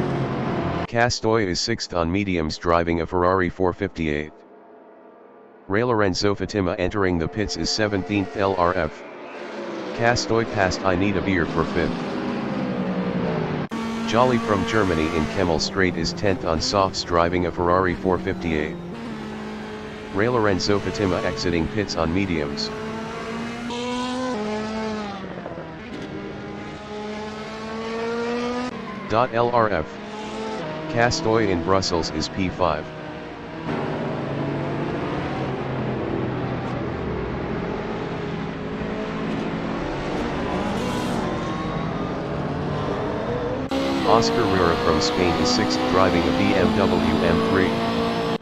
Castoy is 6th on mediums driving a Ferrari 458. Ray Lorenzo Fatima entering the pits is 17th LRF. Castoy passed Anita Beer for 5th. Jolly from Germany in Kemmel Straight is 10th on softs driving a Ferrari 458. Ray Lorenzo Fatima exiting pits on mediums. LRF. Castoy in Brussels is P5. Oscar Rura from Spain is 6th driving a BMW M3.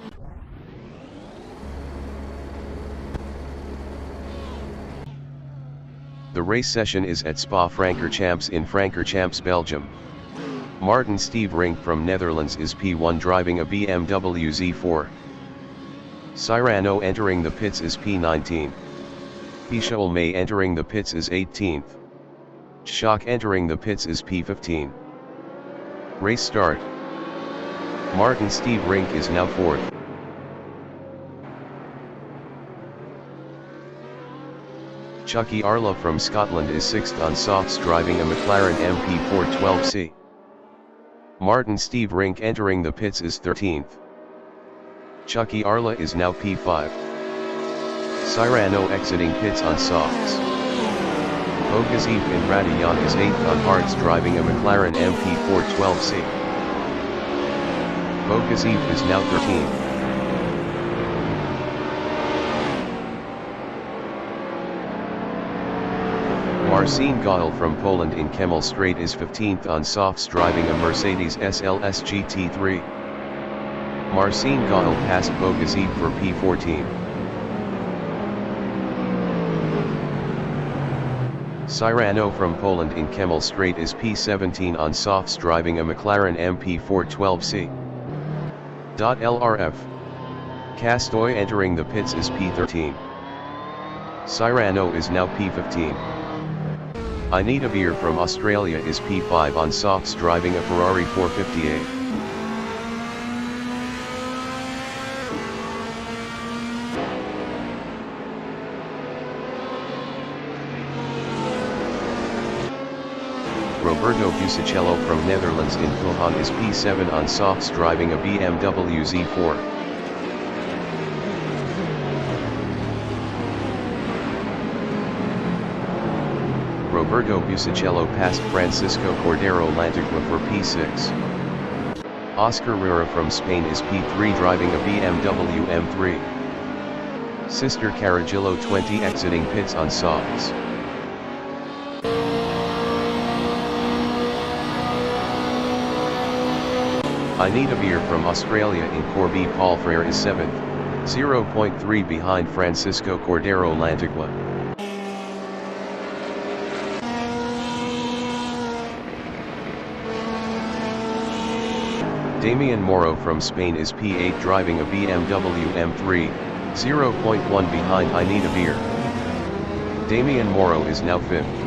The race session is at Spa-Francorchamps in Francorchamps, Belgium. Martin Steve Rink from Netherlands is P1 driving a BMW Z4. Cyrano entering the pits is P19. Pisha Olmay entering the pits is 18th. Chak entering the pits is P15. Race start. Martin Steve Rink is now 4th. Chucky Arla from Scotland is 6th on softs driving a McLaren MP412C. Martin Steve Rink entering the pits is 13th. Chucky Arla is now P5. Cyrano exiting pits on softs. Bogazif in Radion is 8th on hards driving a McLaren MP412C. Bogazif is now 13th. Marcin Gaul from Poland in Kemmel Straight is 15th on softs driving a Mercedes SLS GT3. Marcin Gaul passed Bogazif for P14. Cyrano from Poland in Kemmel Straight is P17 on softs driving a McLaren MP412C. LRF. Castoy entering the pits is P13. Cyrano is now P15. Anita Beer from Australia is P5 on softs driving a Ferrari 458. Roberto Busicello from Netherlands in Pulhan is P7 on softs driving a BMW Z4. Roberto Busicello passed Francisco Cordero Lantigua for P6. Oscar Rera from Spain is P3 driving a BMW M3. Sister Caragillo 20 exiting pits on softs. I Need a Beer from Australia in Corby Paul Frere is 7th, 0.3 behind Francisco Cordero Lantigua. Damian Moro from Spain is P8 driving a BMW M3, 0.1 behind I Need a Beer. Damian Moro is now 5th.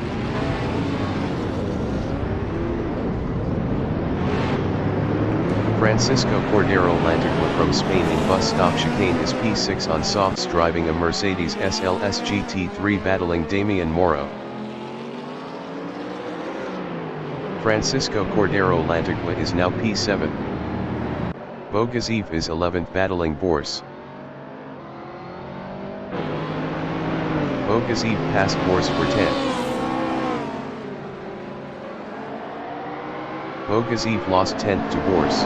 Francisco Cordero Lantigua from Spain in bus stop chicane is P6 on softs driving a Mercedes SLS GT3 battling Damian Moro. Francisco Cordero Lantigua is now P7. Bogaziv is 11th battling Bors. Bogaziv passed Bors for 10th. Bogaziv lost 10th to Bors.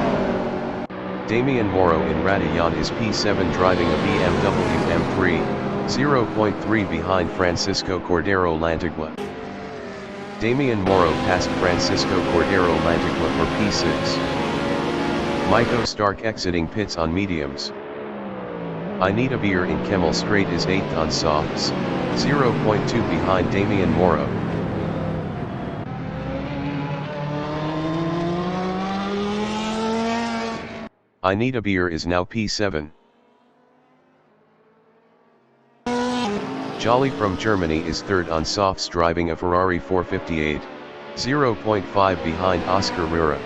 Damian Moro in Radayan is P7 driving a BMW M3, 0.3 behind Francisco Cordero Lantigua. Damian Moro passed Francisco Cordero Lantigua for P6. Michael Stark exiting pits on mediums. I Need a Beer in Kemmel Straight is 8th on softs, 0.2 behind Damian Moro. I Need a Beer is now P7. Jolly from Germany is 3rd on softs driving a Ferrari 458, 0.5 behind Oscar Rera.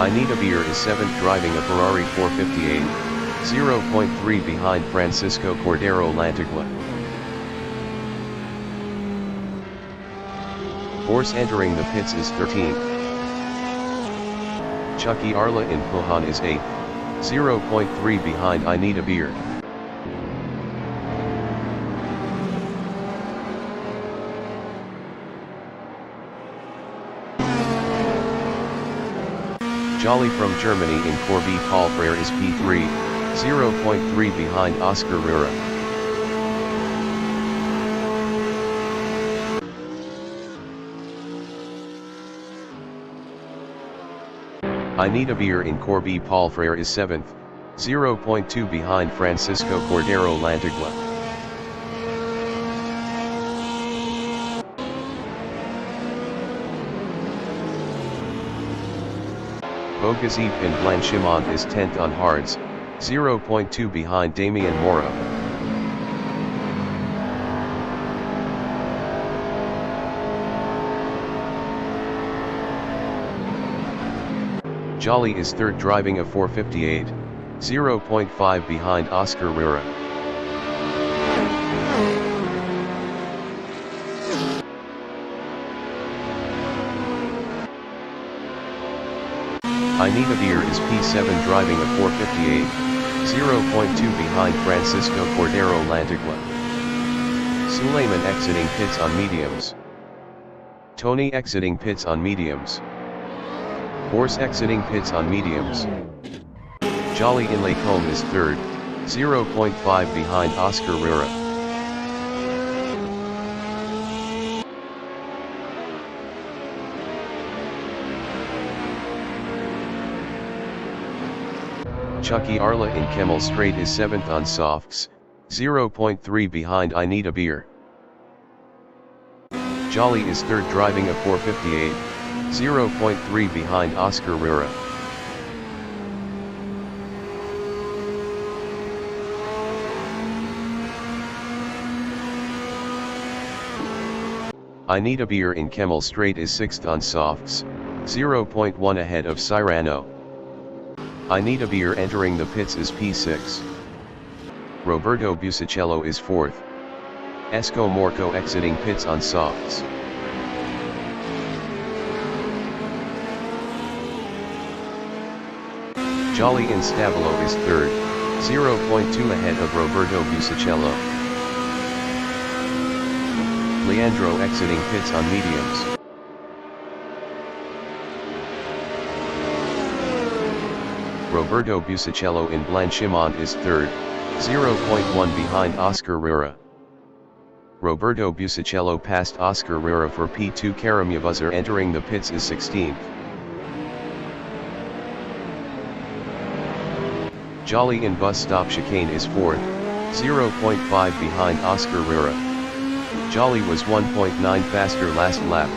I Need a Beer is 7th driving a Ferrari 458, 0.3 behind Francisco Cordero Lantigua. Bors entering the pits is 13th. Chucky Arla in Pulhan is 8th, 0.3 behind I Need a Beer. Jolly from Germany in Corby Paul Frere is P3, 0.3 behind Oscar Rera. I Need a Beer in Corby Paul Frere is 7th, 0.2 behind Francisco Cordero Lantigua. Bogaziv in Blanchimont is 10th on hards, 0.2 behind Damian Moro. Jolly is 3rd driving a 458, 0.5 behind Oscar Rera. I Need a Beer is P7 driving a 458, 0.2 behind Francisco Cordero Lantigua. Suleiman exiting pits on mediums. Tony exiting pits on mediums. Bors exiting pits on mediums. Jolly in Lacombe is 3rd, 0.5 behind Oscar Rera. Chucky Arla in Kemmel Straight is 7th on softs, 0.3 behind I Need a Beer. Jolly is 3rd driving a 458, 0.3 behind Oscar Rera. I Need a Beer in Kemmel Straight is 6th on softs, 0.1 ahead of Cyrano. I Need a Beer entering the pits is P6. Roberto Busicello is 4th. Esco Morco exiting pits on softs. Jolly Instabilo is 3rd, 0.2 ahead of Roberto Busicello. Leandro exiting pits on mediums. Roberto Busicello in Blanchimont is 3rd, 0.1 behind Oscar Rura. Roberto Busicello passed Oscar Rura for P2. Karamyavuzar entering the pits is 16th. Jolly in bus stop chicane is 4th, 0.5 behind Oscar Rura. Jolly was 1.9 faster last lap.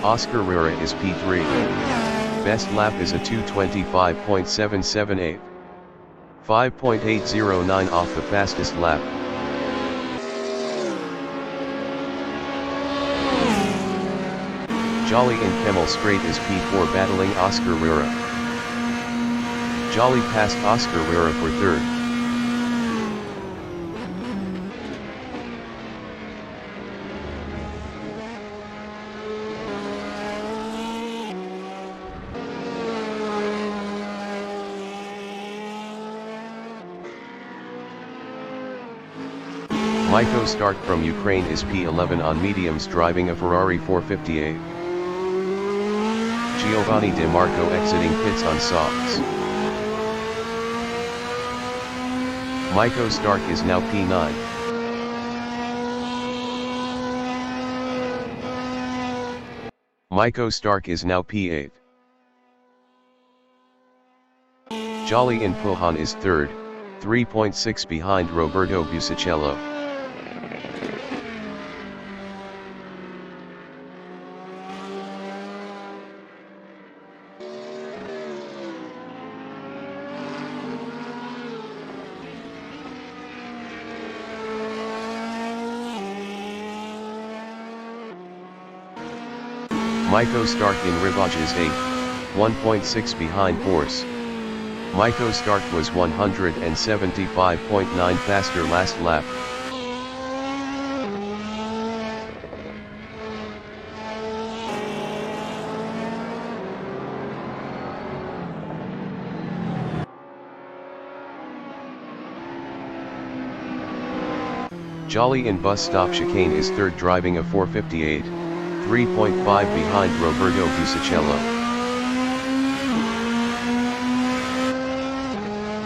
Oscar Rura is P3. Best lap is a 2:25.778. 5.809 off the fastest lap. Jolly in Kemmel Straight is P4 battling Oscar Rura. Jolly passed Oscar Rura for 3rd. Maiko Stark from Ukraine is P11 on mediums driving a Ferrari 458. Giovanni De Marco exiting pits on softs. Maiko Stark is now P9. Maiko Stark is now P8. Jolly in Puhan is 3rd, 3.6 behind Roberto Busicello. Maiko Stark in Rivage is 8th, 1.6 behind Corsa. Maiko Stark was 175.9 faster last lap. Jolly in bus stop chicane is 3rd driving a 458. 3.5 behind Roberto Busicello.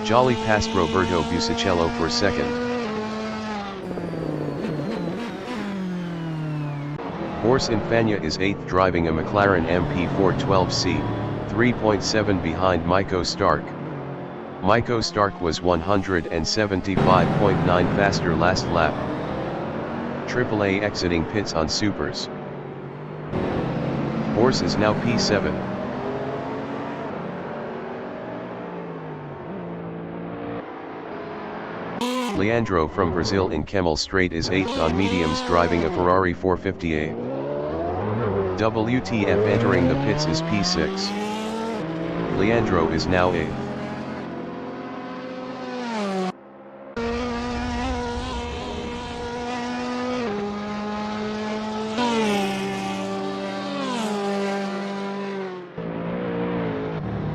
Jolly passed Roberto Busicello for 2nd. Horse Infania is 8th driving a McLaren MP412C, 3.7 behind Maiko Stark. Maiko Stark was 175.9 faster last lap. AAA exiting pits on supers. Horse is now P7. Leandro from Brazil in Kemmel Straight is 8th on mediums driving a Ferrari 458. WTF entering the pits is P6. Leandro is now 8th.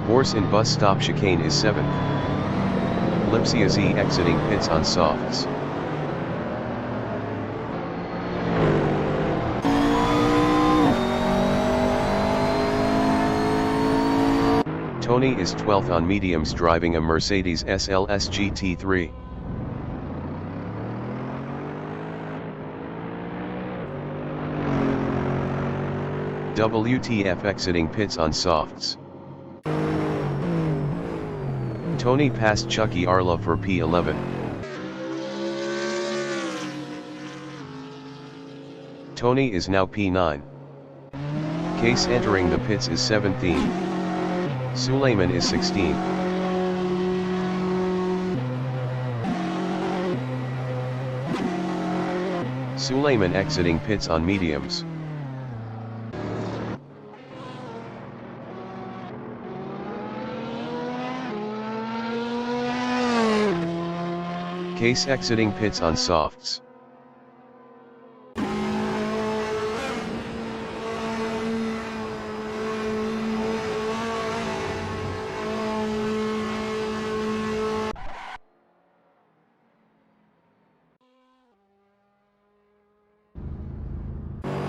Horse in bus stop chicane is 7th. Lipsia Z exiting pits on softs. Tony is 12th on mediums driving a Mercedes SLS GT3. WTF exiting pits on softs. Tony passed Chucky Arla for P11. Tony is now P9. Case entering the pits is 17th. Suleiman is 16th. Suleiman exiting pits on mediums. Case exiting pits on softs.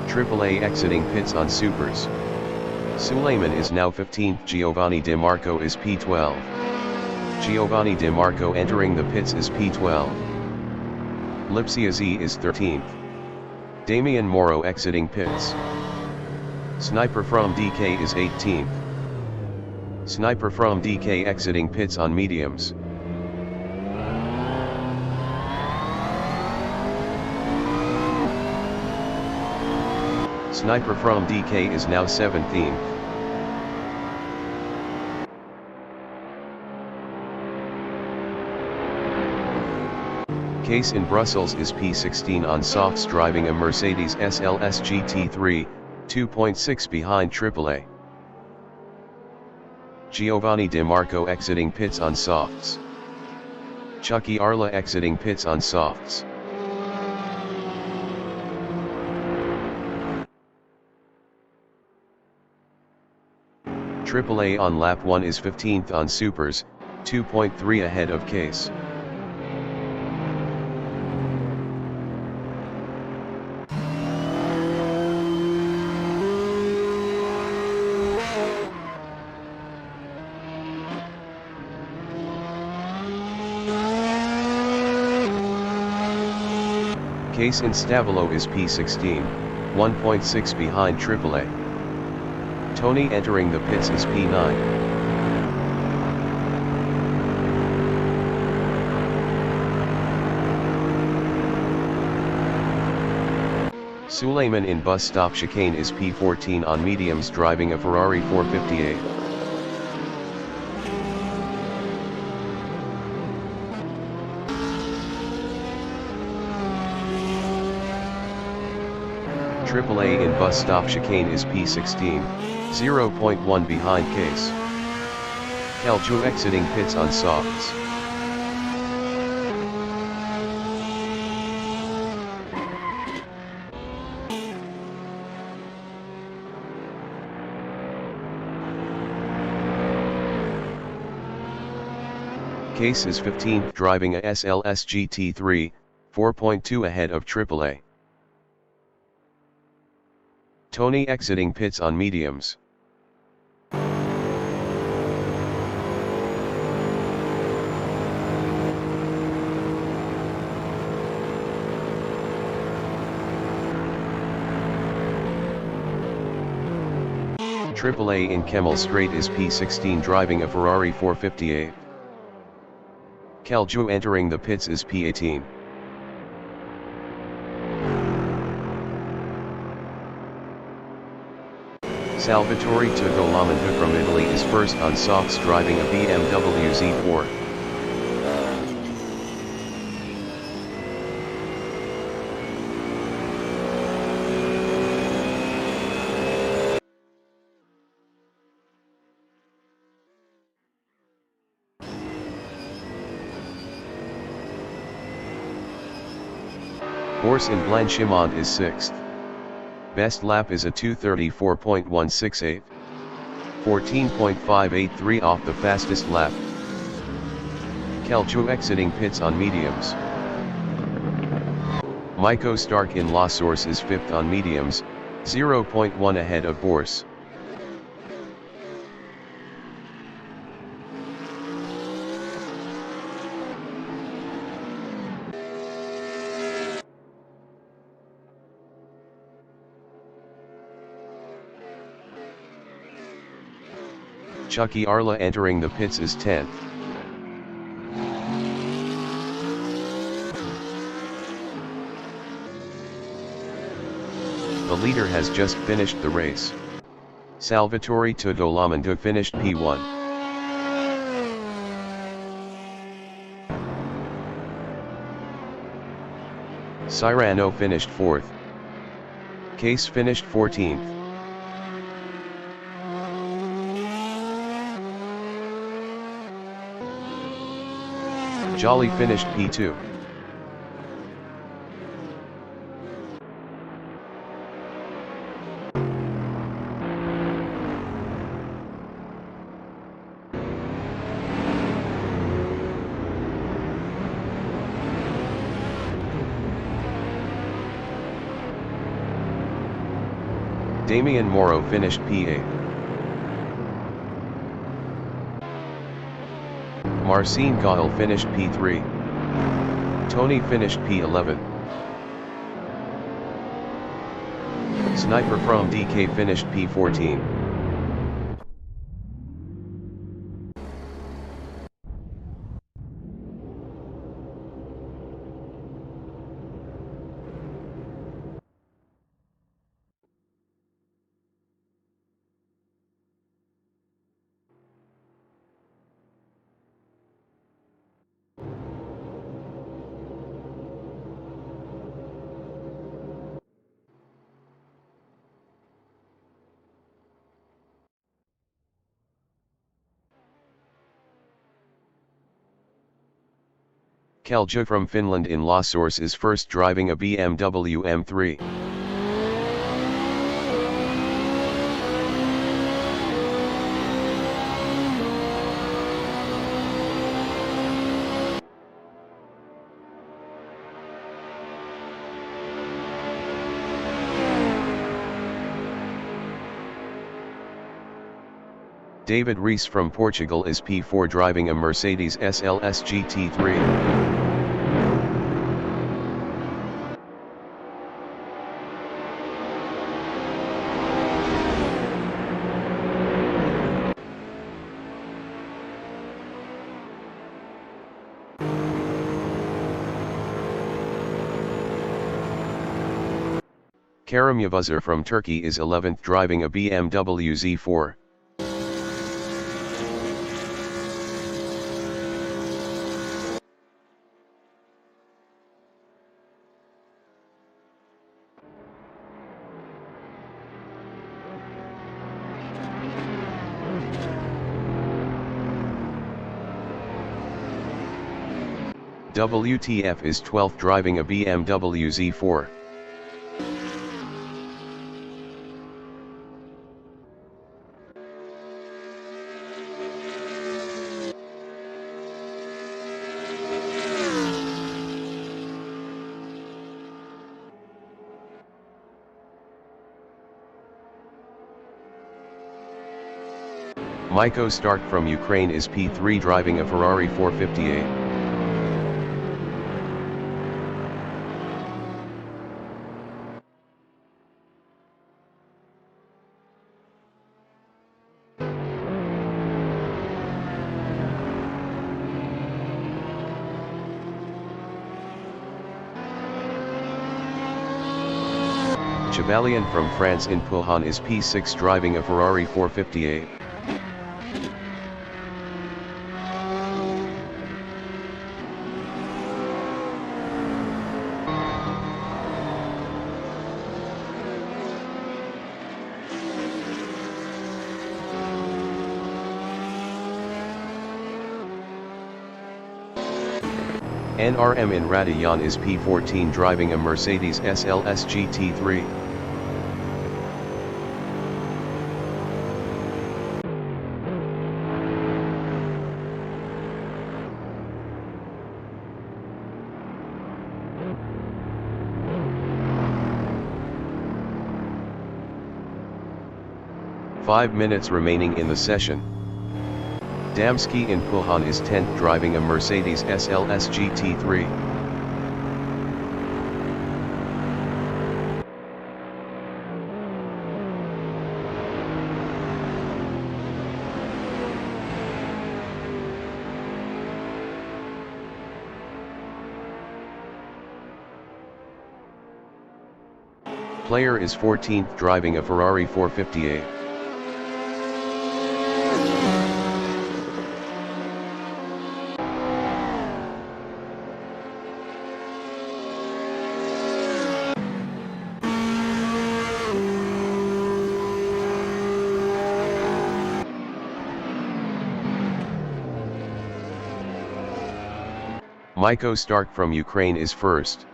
AAA exiting pits on supers. Suleiman is now 15th. Giovanni De Marco is P12. Giovanni De Marco entering the pits is P12. Lipsia Z is 13th. Damian Moro exiting pits. Sniper from DK is 18th. Sniper from DK exiting pits on mediums. Sniper from DK is now 17th. Case in Brussels is P16 on softs driving a Mercedes SLS GT3, 2.6 behind AAA. Giovanni De Marco exiting pits on softs. Chucky Arla exiting pits on softs. AAA on lap 1 is 15th on supers, 2.3 ahead of Case. Case in Stavolo is P16, 1.6 behind AAA. Tony entering the pits is P9. Suleiman in bus stop chicane is P14 on mediums driving a Ferrari 458. AAA in bus stop chicane is P16, 0.1 behind Case. Calju exiting pits on softs. Case is 15th driving a SLS GT3, 4.2 ahead of AAA. Tony exiting pits on mediums. AAA in Kemmel Straight is P16 driving a Ferrari 458. Calju entering the pits is P18. Salvatore Togolamandu from Italy is first on softs driving a BMW Z4. Horse in Blanchimont is 6th. Best lap is a 2:34.168. 14.583 off the fastest lap. Calju exiting pits on mediums. Maiko Stark in La Source is 5th on mediums, 0.1 ahead of Borse. Chucky Arla entering the pits is 10th. The leader has just finished the race. Salvatore Togolamandu finished P1. Cyrano finished 4th. Case finished 14th. Jolly finished P2. Damian Morrow finished P8. Marcin Gael finished P3. Tony finished P11. Sniper from DK finished P14. Kalja from Finland in La Source is first driving a BMW M3. David Rees from Portugal is P4 driving a Mercedes SLS GT3. Kerem Yavuzar from Turkey is 11th driving a BMW Z4. WTF is 12th driving a BMW Z4. Maiko Stark from Ukraine is P3 driving a Ferrari 458. Chevalier from France in Pouhon is P6 driving a Ferrari 458. NRM in Radion is P14 driving a Mercedes SLS GT3. Five minutes remaining in the session. Damsky in Pouhon is 10th driving a Mercedes SLS GT3. Player is 14th driving a Ferrari 458. Maiko Stark from Ukraine is first.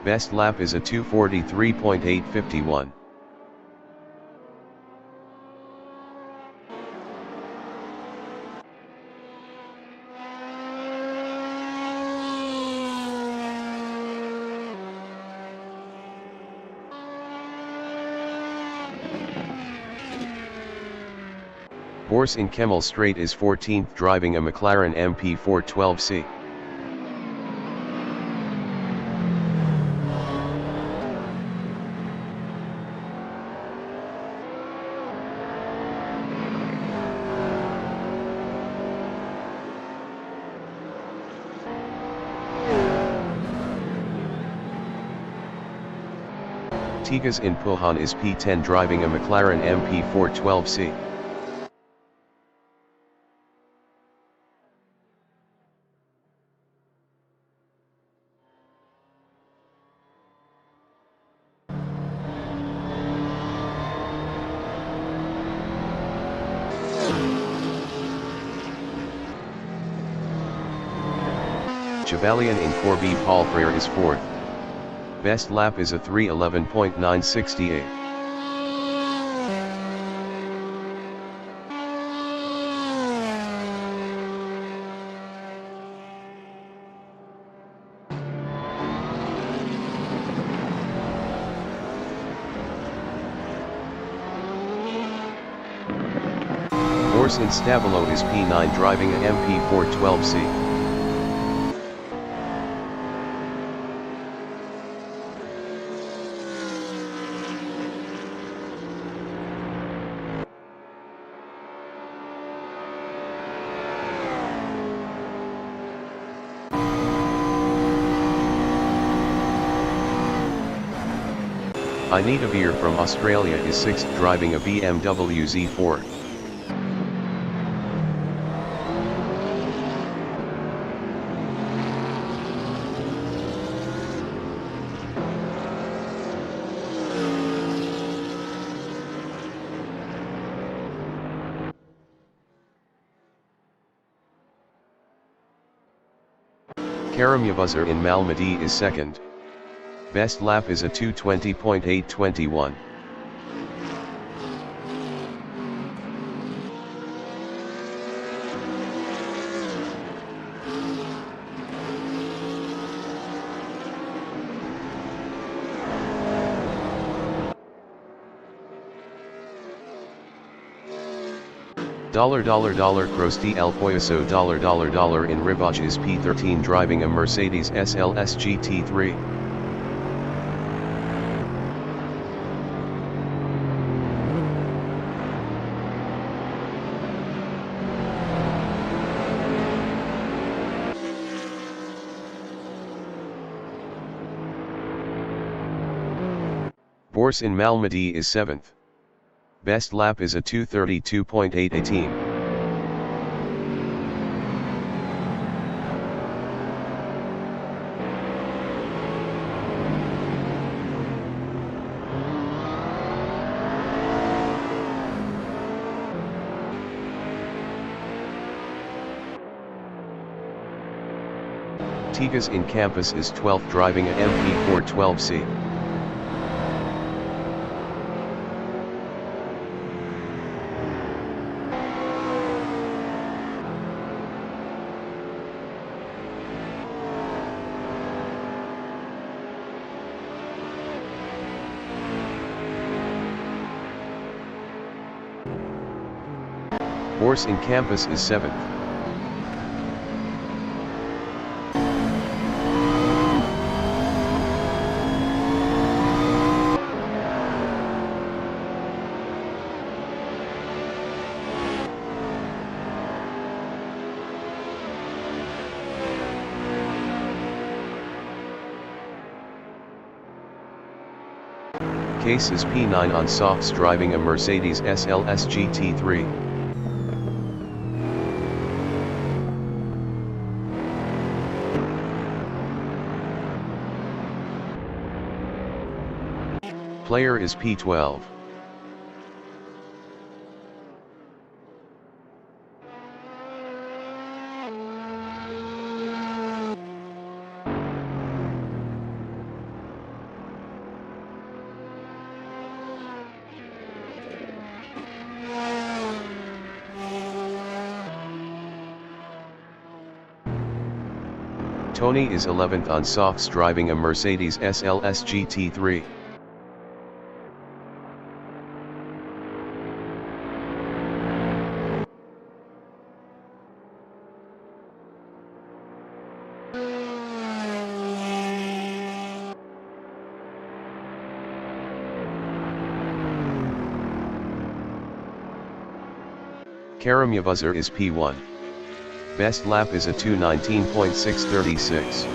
Best lap is a 2:43.851. Bors in Kemmel Straight is 14th driving a McLaren MP412C. Tigas in Puhan is P10 driving a McLaren MP412C. Chevalier in Corby Paul Frere is 4th. Best lap is a 3:11.968. Bors in Stabilo is P9 driving a MP412C. I Need a Beer from Australia is 6th driving a BMW Z4. Karamyabuzzer in Malmedy is 2nd. Best lap is a 2:20.821. $$ Crosti El Poyaso $$ in Ribach is P13 driving a Mercedes SLS GT3. Bors in Malmedy is 7th. Best lap is a 2:32.818. Tigas in Campus is 12th driving a MP412C. Bors in Campus is 7th. Case is P9 on softs driving a Mercedes SLS GT3. Player is P12. Tony is 11th on softs driving a Mercedes SLS GT3. Karamyavuzar is P1. Best lap is a 2:19.636.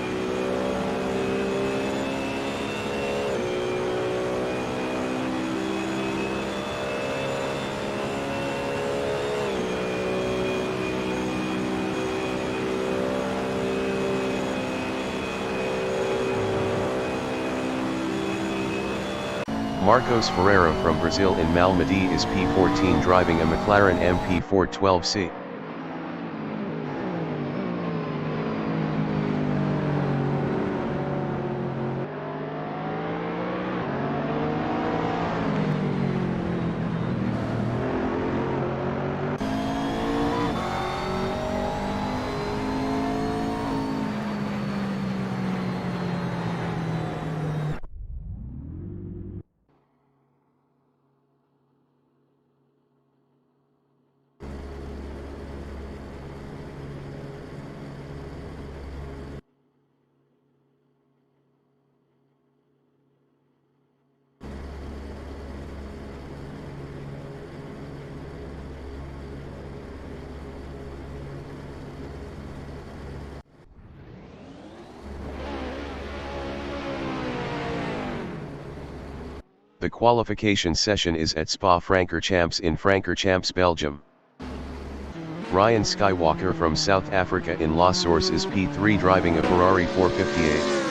Marcos Ferreira from Brazil in Malmedy is P14 driving a McLaren MP412C. The qualification session is at Spa-Francorchamps in Francorchamps, Belgium. Ryan Skywalker from South Africa in La Source is P3 driving a Ferrari 458.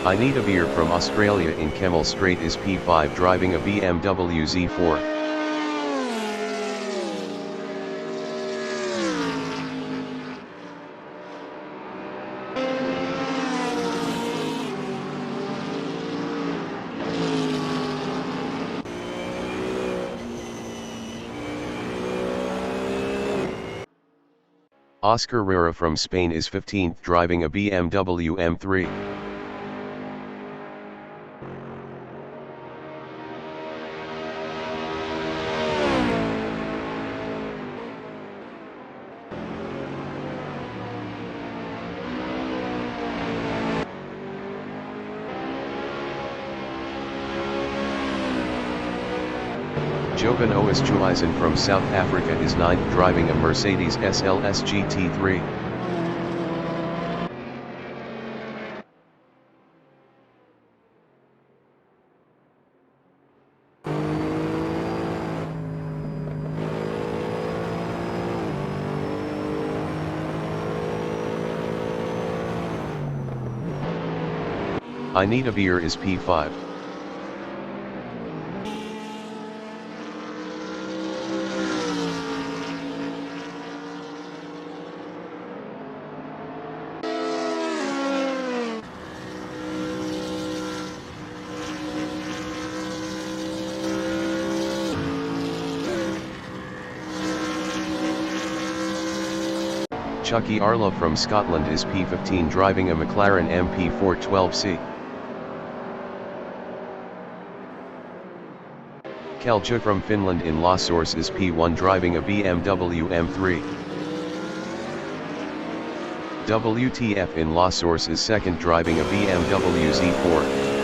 I Need a Beer from Australia in Kemmel Strait is P5 driving a BMW Z4. Oscar Rera from Spain is 15th driving a BMW M3. Jovan Oosthuizen from South Africa is 9th driving a Mercedes SLS GT3. I Need a Beer is P5. Chucky Arla from Scotland is P15 driving a McLaren MP412C. Kalju from Finland in La Source is P1 driving a BMW M3. WTF in La Source is 2nd driving a BMW Z4.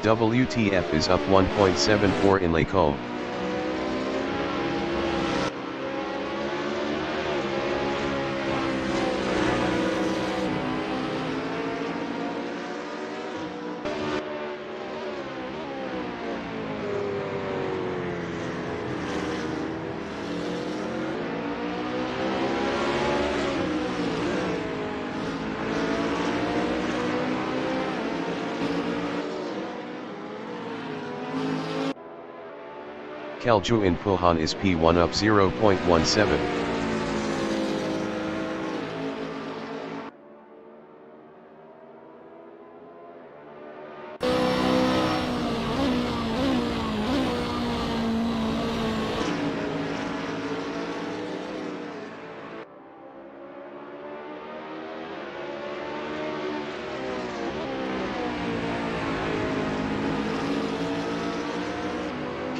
WTF is up 1.74 in Lacombe. Kalju in Puhan is P1 up 0.17.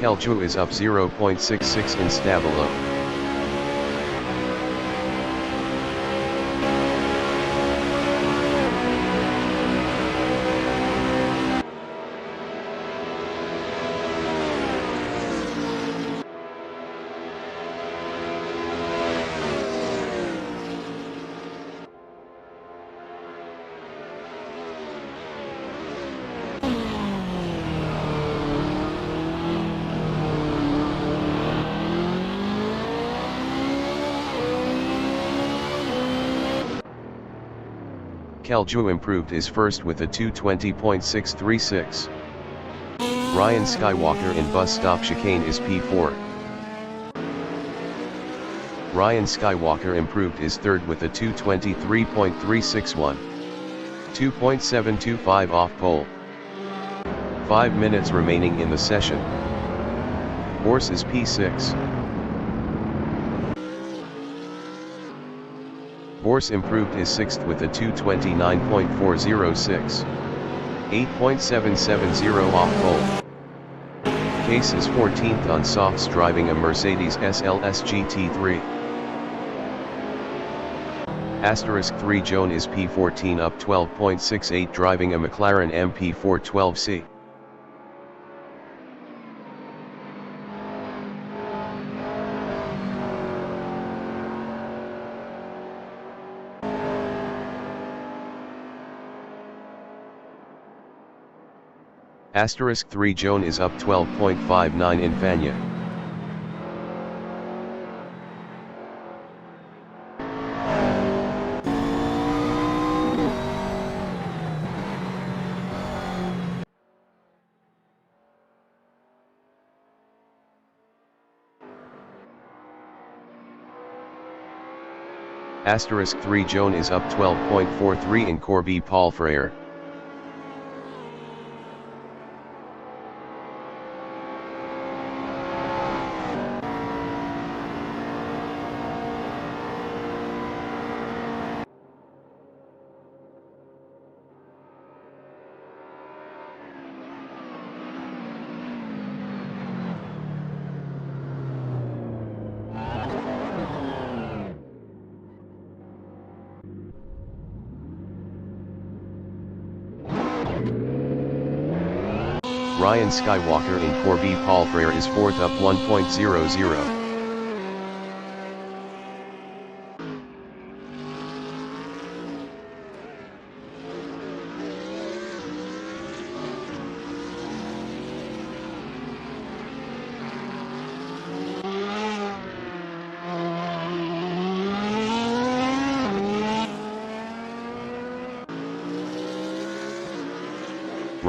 Kalju is up 0.66 in Stabilo. Kalju improved his first with a 2:20.636. Ryan Skywalker in bus stop chicane is P4. Ryan Skywalker improved his third with a 2:23.361. 2.725 off pole. 5 minutes remaining in the session. Horse is P6. Horse improved his sixth with a 2:29.406. 8.770 off pole. Case is 14th on softs driving a Mercedes SLS GT3. Asterisk 3 Joan is P14 up 12.68 driving a McLaren MP412C. Asterisk 3 Joan is up 12.59 in Fanya. Asterisk 3 Joan is up 12.43 in Corby Paul Frere. Ryan Skywalker in Corby Paul Frere is fourth up 1.00.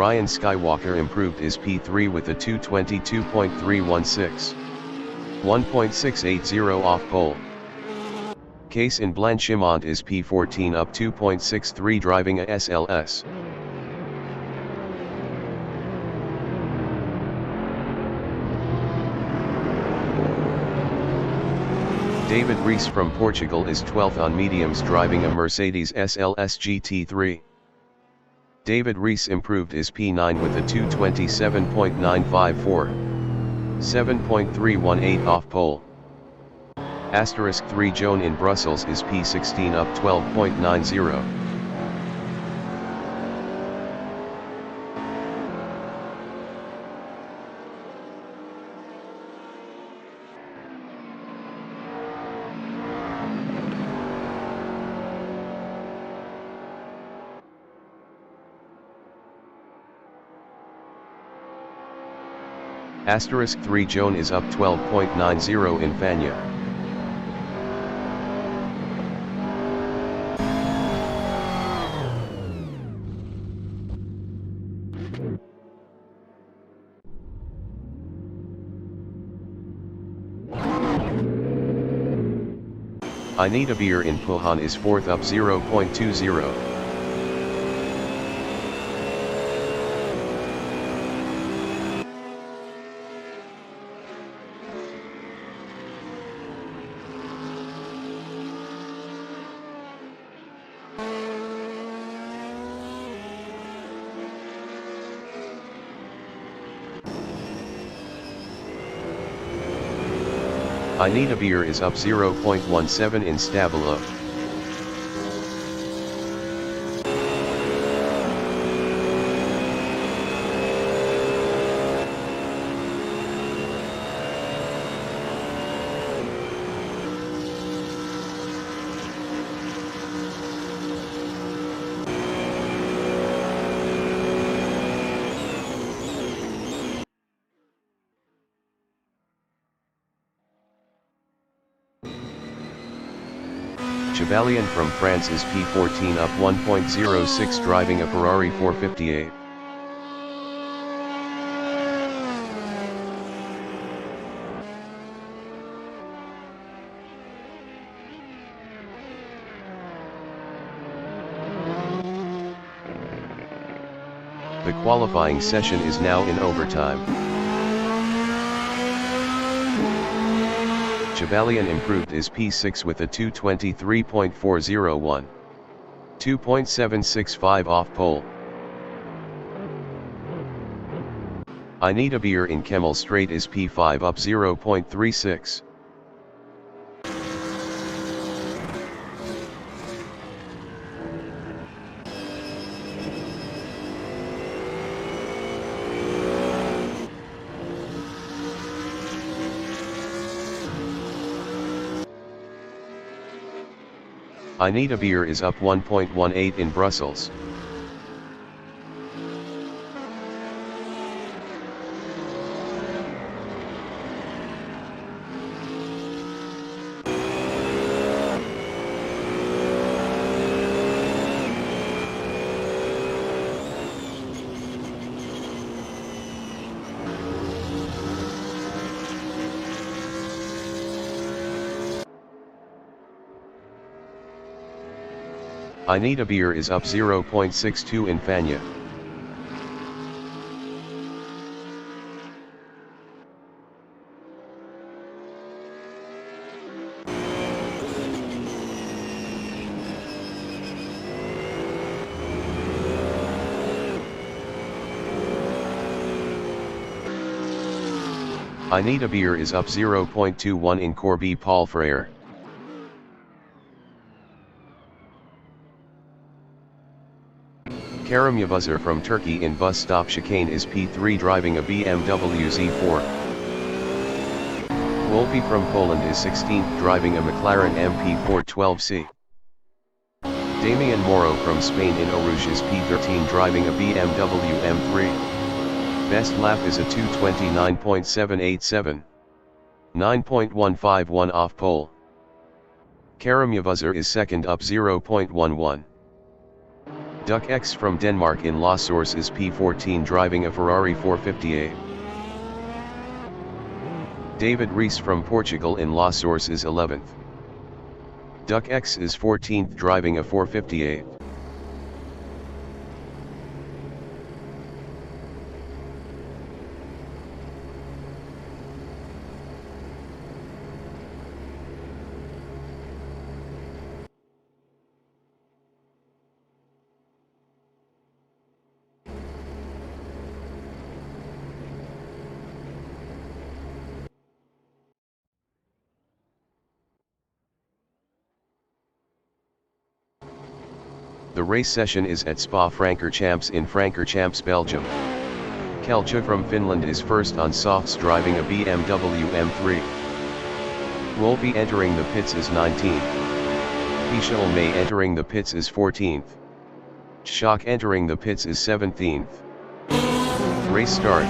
Ryan Skywalker improved his P3 with a 2:22.316. 1.680 off pole. Case in Blanchimont is P14 up 2.63 driving a SLS. David Rees from Portugal is 12th on mediums driving a Mercedes SLS GT3. David Rees improved his P9 with a 2:27.954. 7.318 off pole. Asterisk 3 Joan in Brussels is P16 up 12.90. Asterisk 3 Joan is up 12.90 in Fanya. I Need a Beer in Pulhan is 4th up 0.20. I Need a Beer is up 0.17 in Stabilo. Chevalier from France is P14 up 1.06 driving a Ferrari 458. The qualifying session is now in overtime. Chevalier improved is P6 with a 2:23.401. 2.765 off pole. I Need a Beer in Kemmel Straight is P5 up 0.36. I Need a Beer is up 1.18 in Brussels. I Need a Beer is up 0.62 in Fania. I Need a Beer is up 0.21 in Corby Paul Frere. Karamyavuzar from Turkey in bus stop chicane is P3 driving a BMW Z4. Wolpe from Poland is 16th driving a McLaren MP412C. Damian Moro from Spain in Orouge is P13 driving a BMW M3. Best lap is a 2:29.787. 9.151 off pole. Karamyavuzar is second up 0.11. Duck X from Denmark in La Source is P14 driving a Ferrari 458. David Rees from Portugal in La Source is 11th. Duck X is 14th driving a 458. The race session is at Spa-Francorchamps in Francorchamps, Belgium. Kelcha from Finland is first on softs driving a BMW M3. Wolpe entering the pits is 19th. Pichel May entering the pits is 14th. Schock entering the pits is 17th. Race start.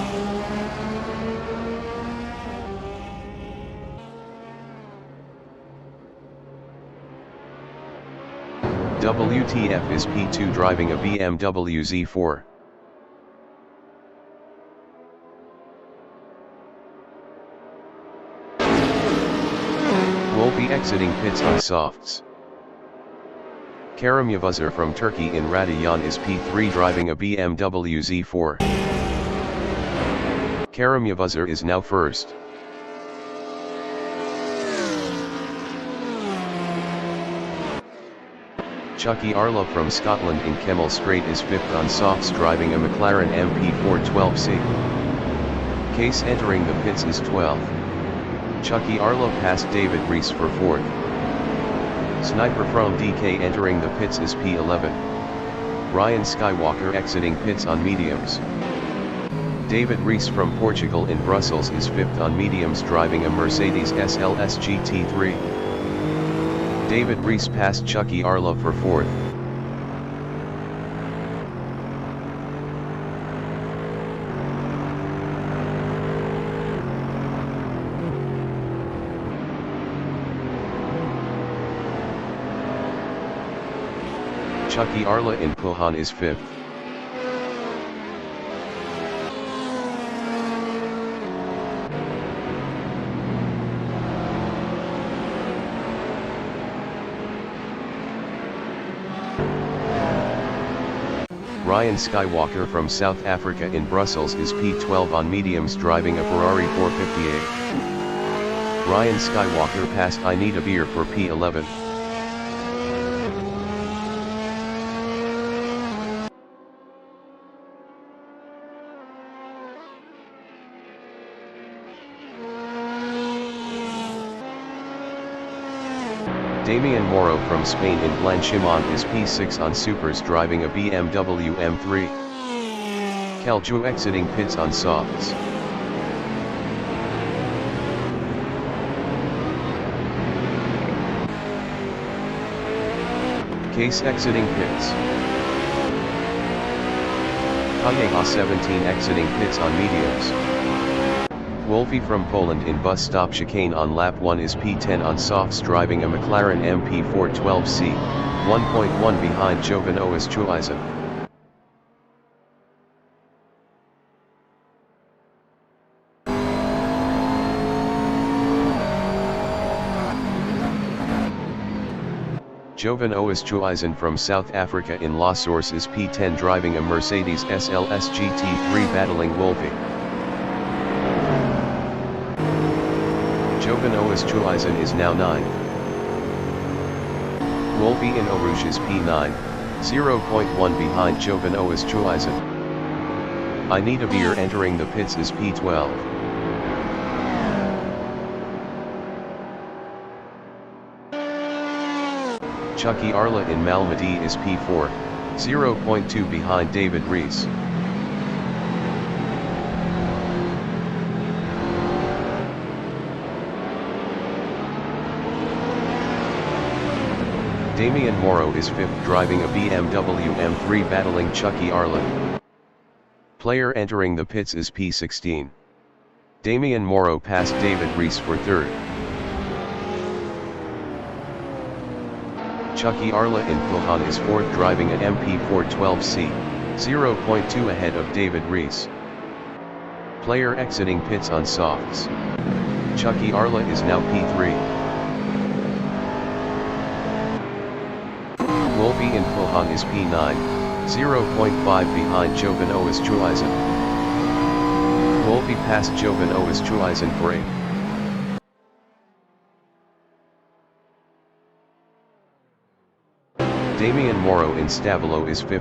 WTF is P2 driving a BMW Z4. Wolpe exiting pits on softs. Kerem Yavuzar from Turkey in Radiyan is P3 driving a BMW Z4. Kerem Yavuzar is now first. Chucky Arla from Scotland in Kemmel Straight is 5th on softs driving a McLaren MP412C. Case entering the pits is 12th. Chucky Arla passed David Rees for 4th. Sniper from DK entering the pits is P11. Ryan Skywalker exiting pits on mediums. David Rees from Portugal in Brussels is 5th on mediums driving a Mercedes SLS GT3. David Rees passed Chucky Arla for 4th. Chucky Arla in Pulhan is 5th. Ryan Skywalker from South Africa in Brussels is P12 on mediums driving a Ferrari 458. Ryan Skywalker passed Inida Beer for P11. Damian Moro from Spain in Blanchimont is P6 on supers driving a BMW M3. Kelju exiting pits on softs. Case exiting pits. Kajeha 17 exiting pits on mediums. Wolfie from Poland in bus stop chicane on lap 1 is P10 on softs driving a McLaren MP412C, 1.1 behind Jovan Oosthuizen. Jovan Oosthuizen from South Africa in La Source is P10 driving a Mercedes SLS GT3 battling Wolfie. Jovan Oosthuizen is now 9th. Wolfie in Orouge is P9, 0.1 behind Jovan Oosthuizen. Inida Beer entering the pits is P12. Chucky Arla in Malmedy is P4, 0.2 behind David Rees. Damian Moro is 5th driving a BMW M3 battling Chucky Arla. Player entering the pits is P16. Damian Moro passed David Rees for 3rd. Chucky Arla in Pulhan is 4th driving a MP412C, 0.2 ahead of David Rees. Player exiting pits on softs. Chucky Arla is now P3. Wolfie in Pulhan is P9, 0.5 behind Jovan Oosthuizen. Wolfie passed Jovan Oosthuizen for 8th. Damian Moro in Stavolo is 5th.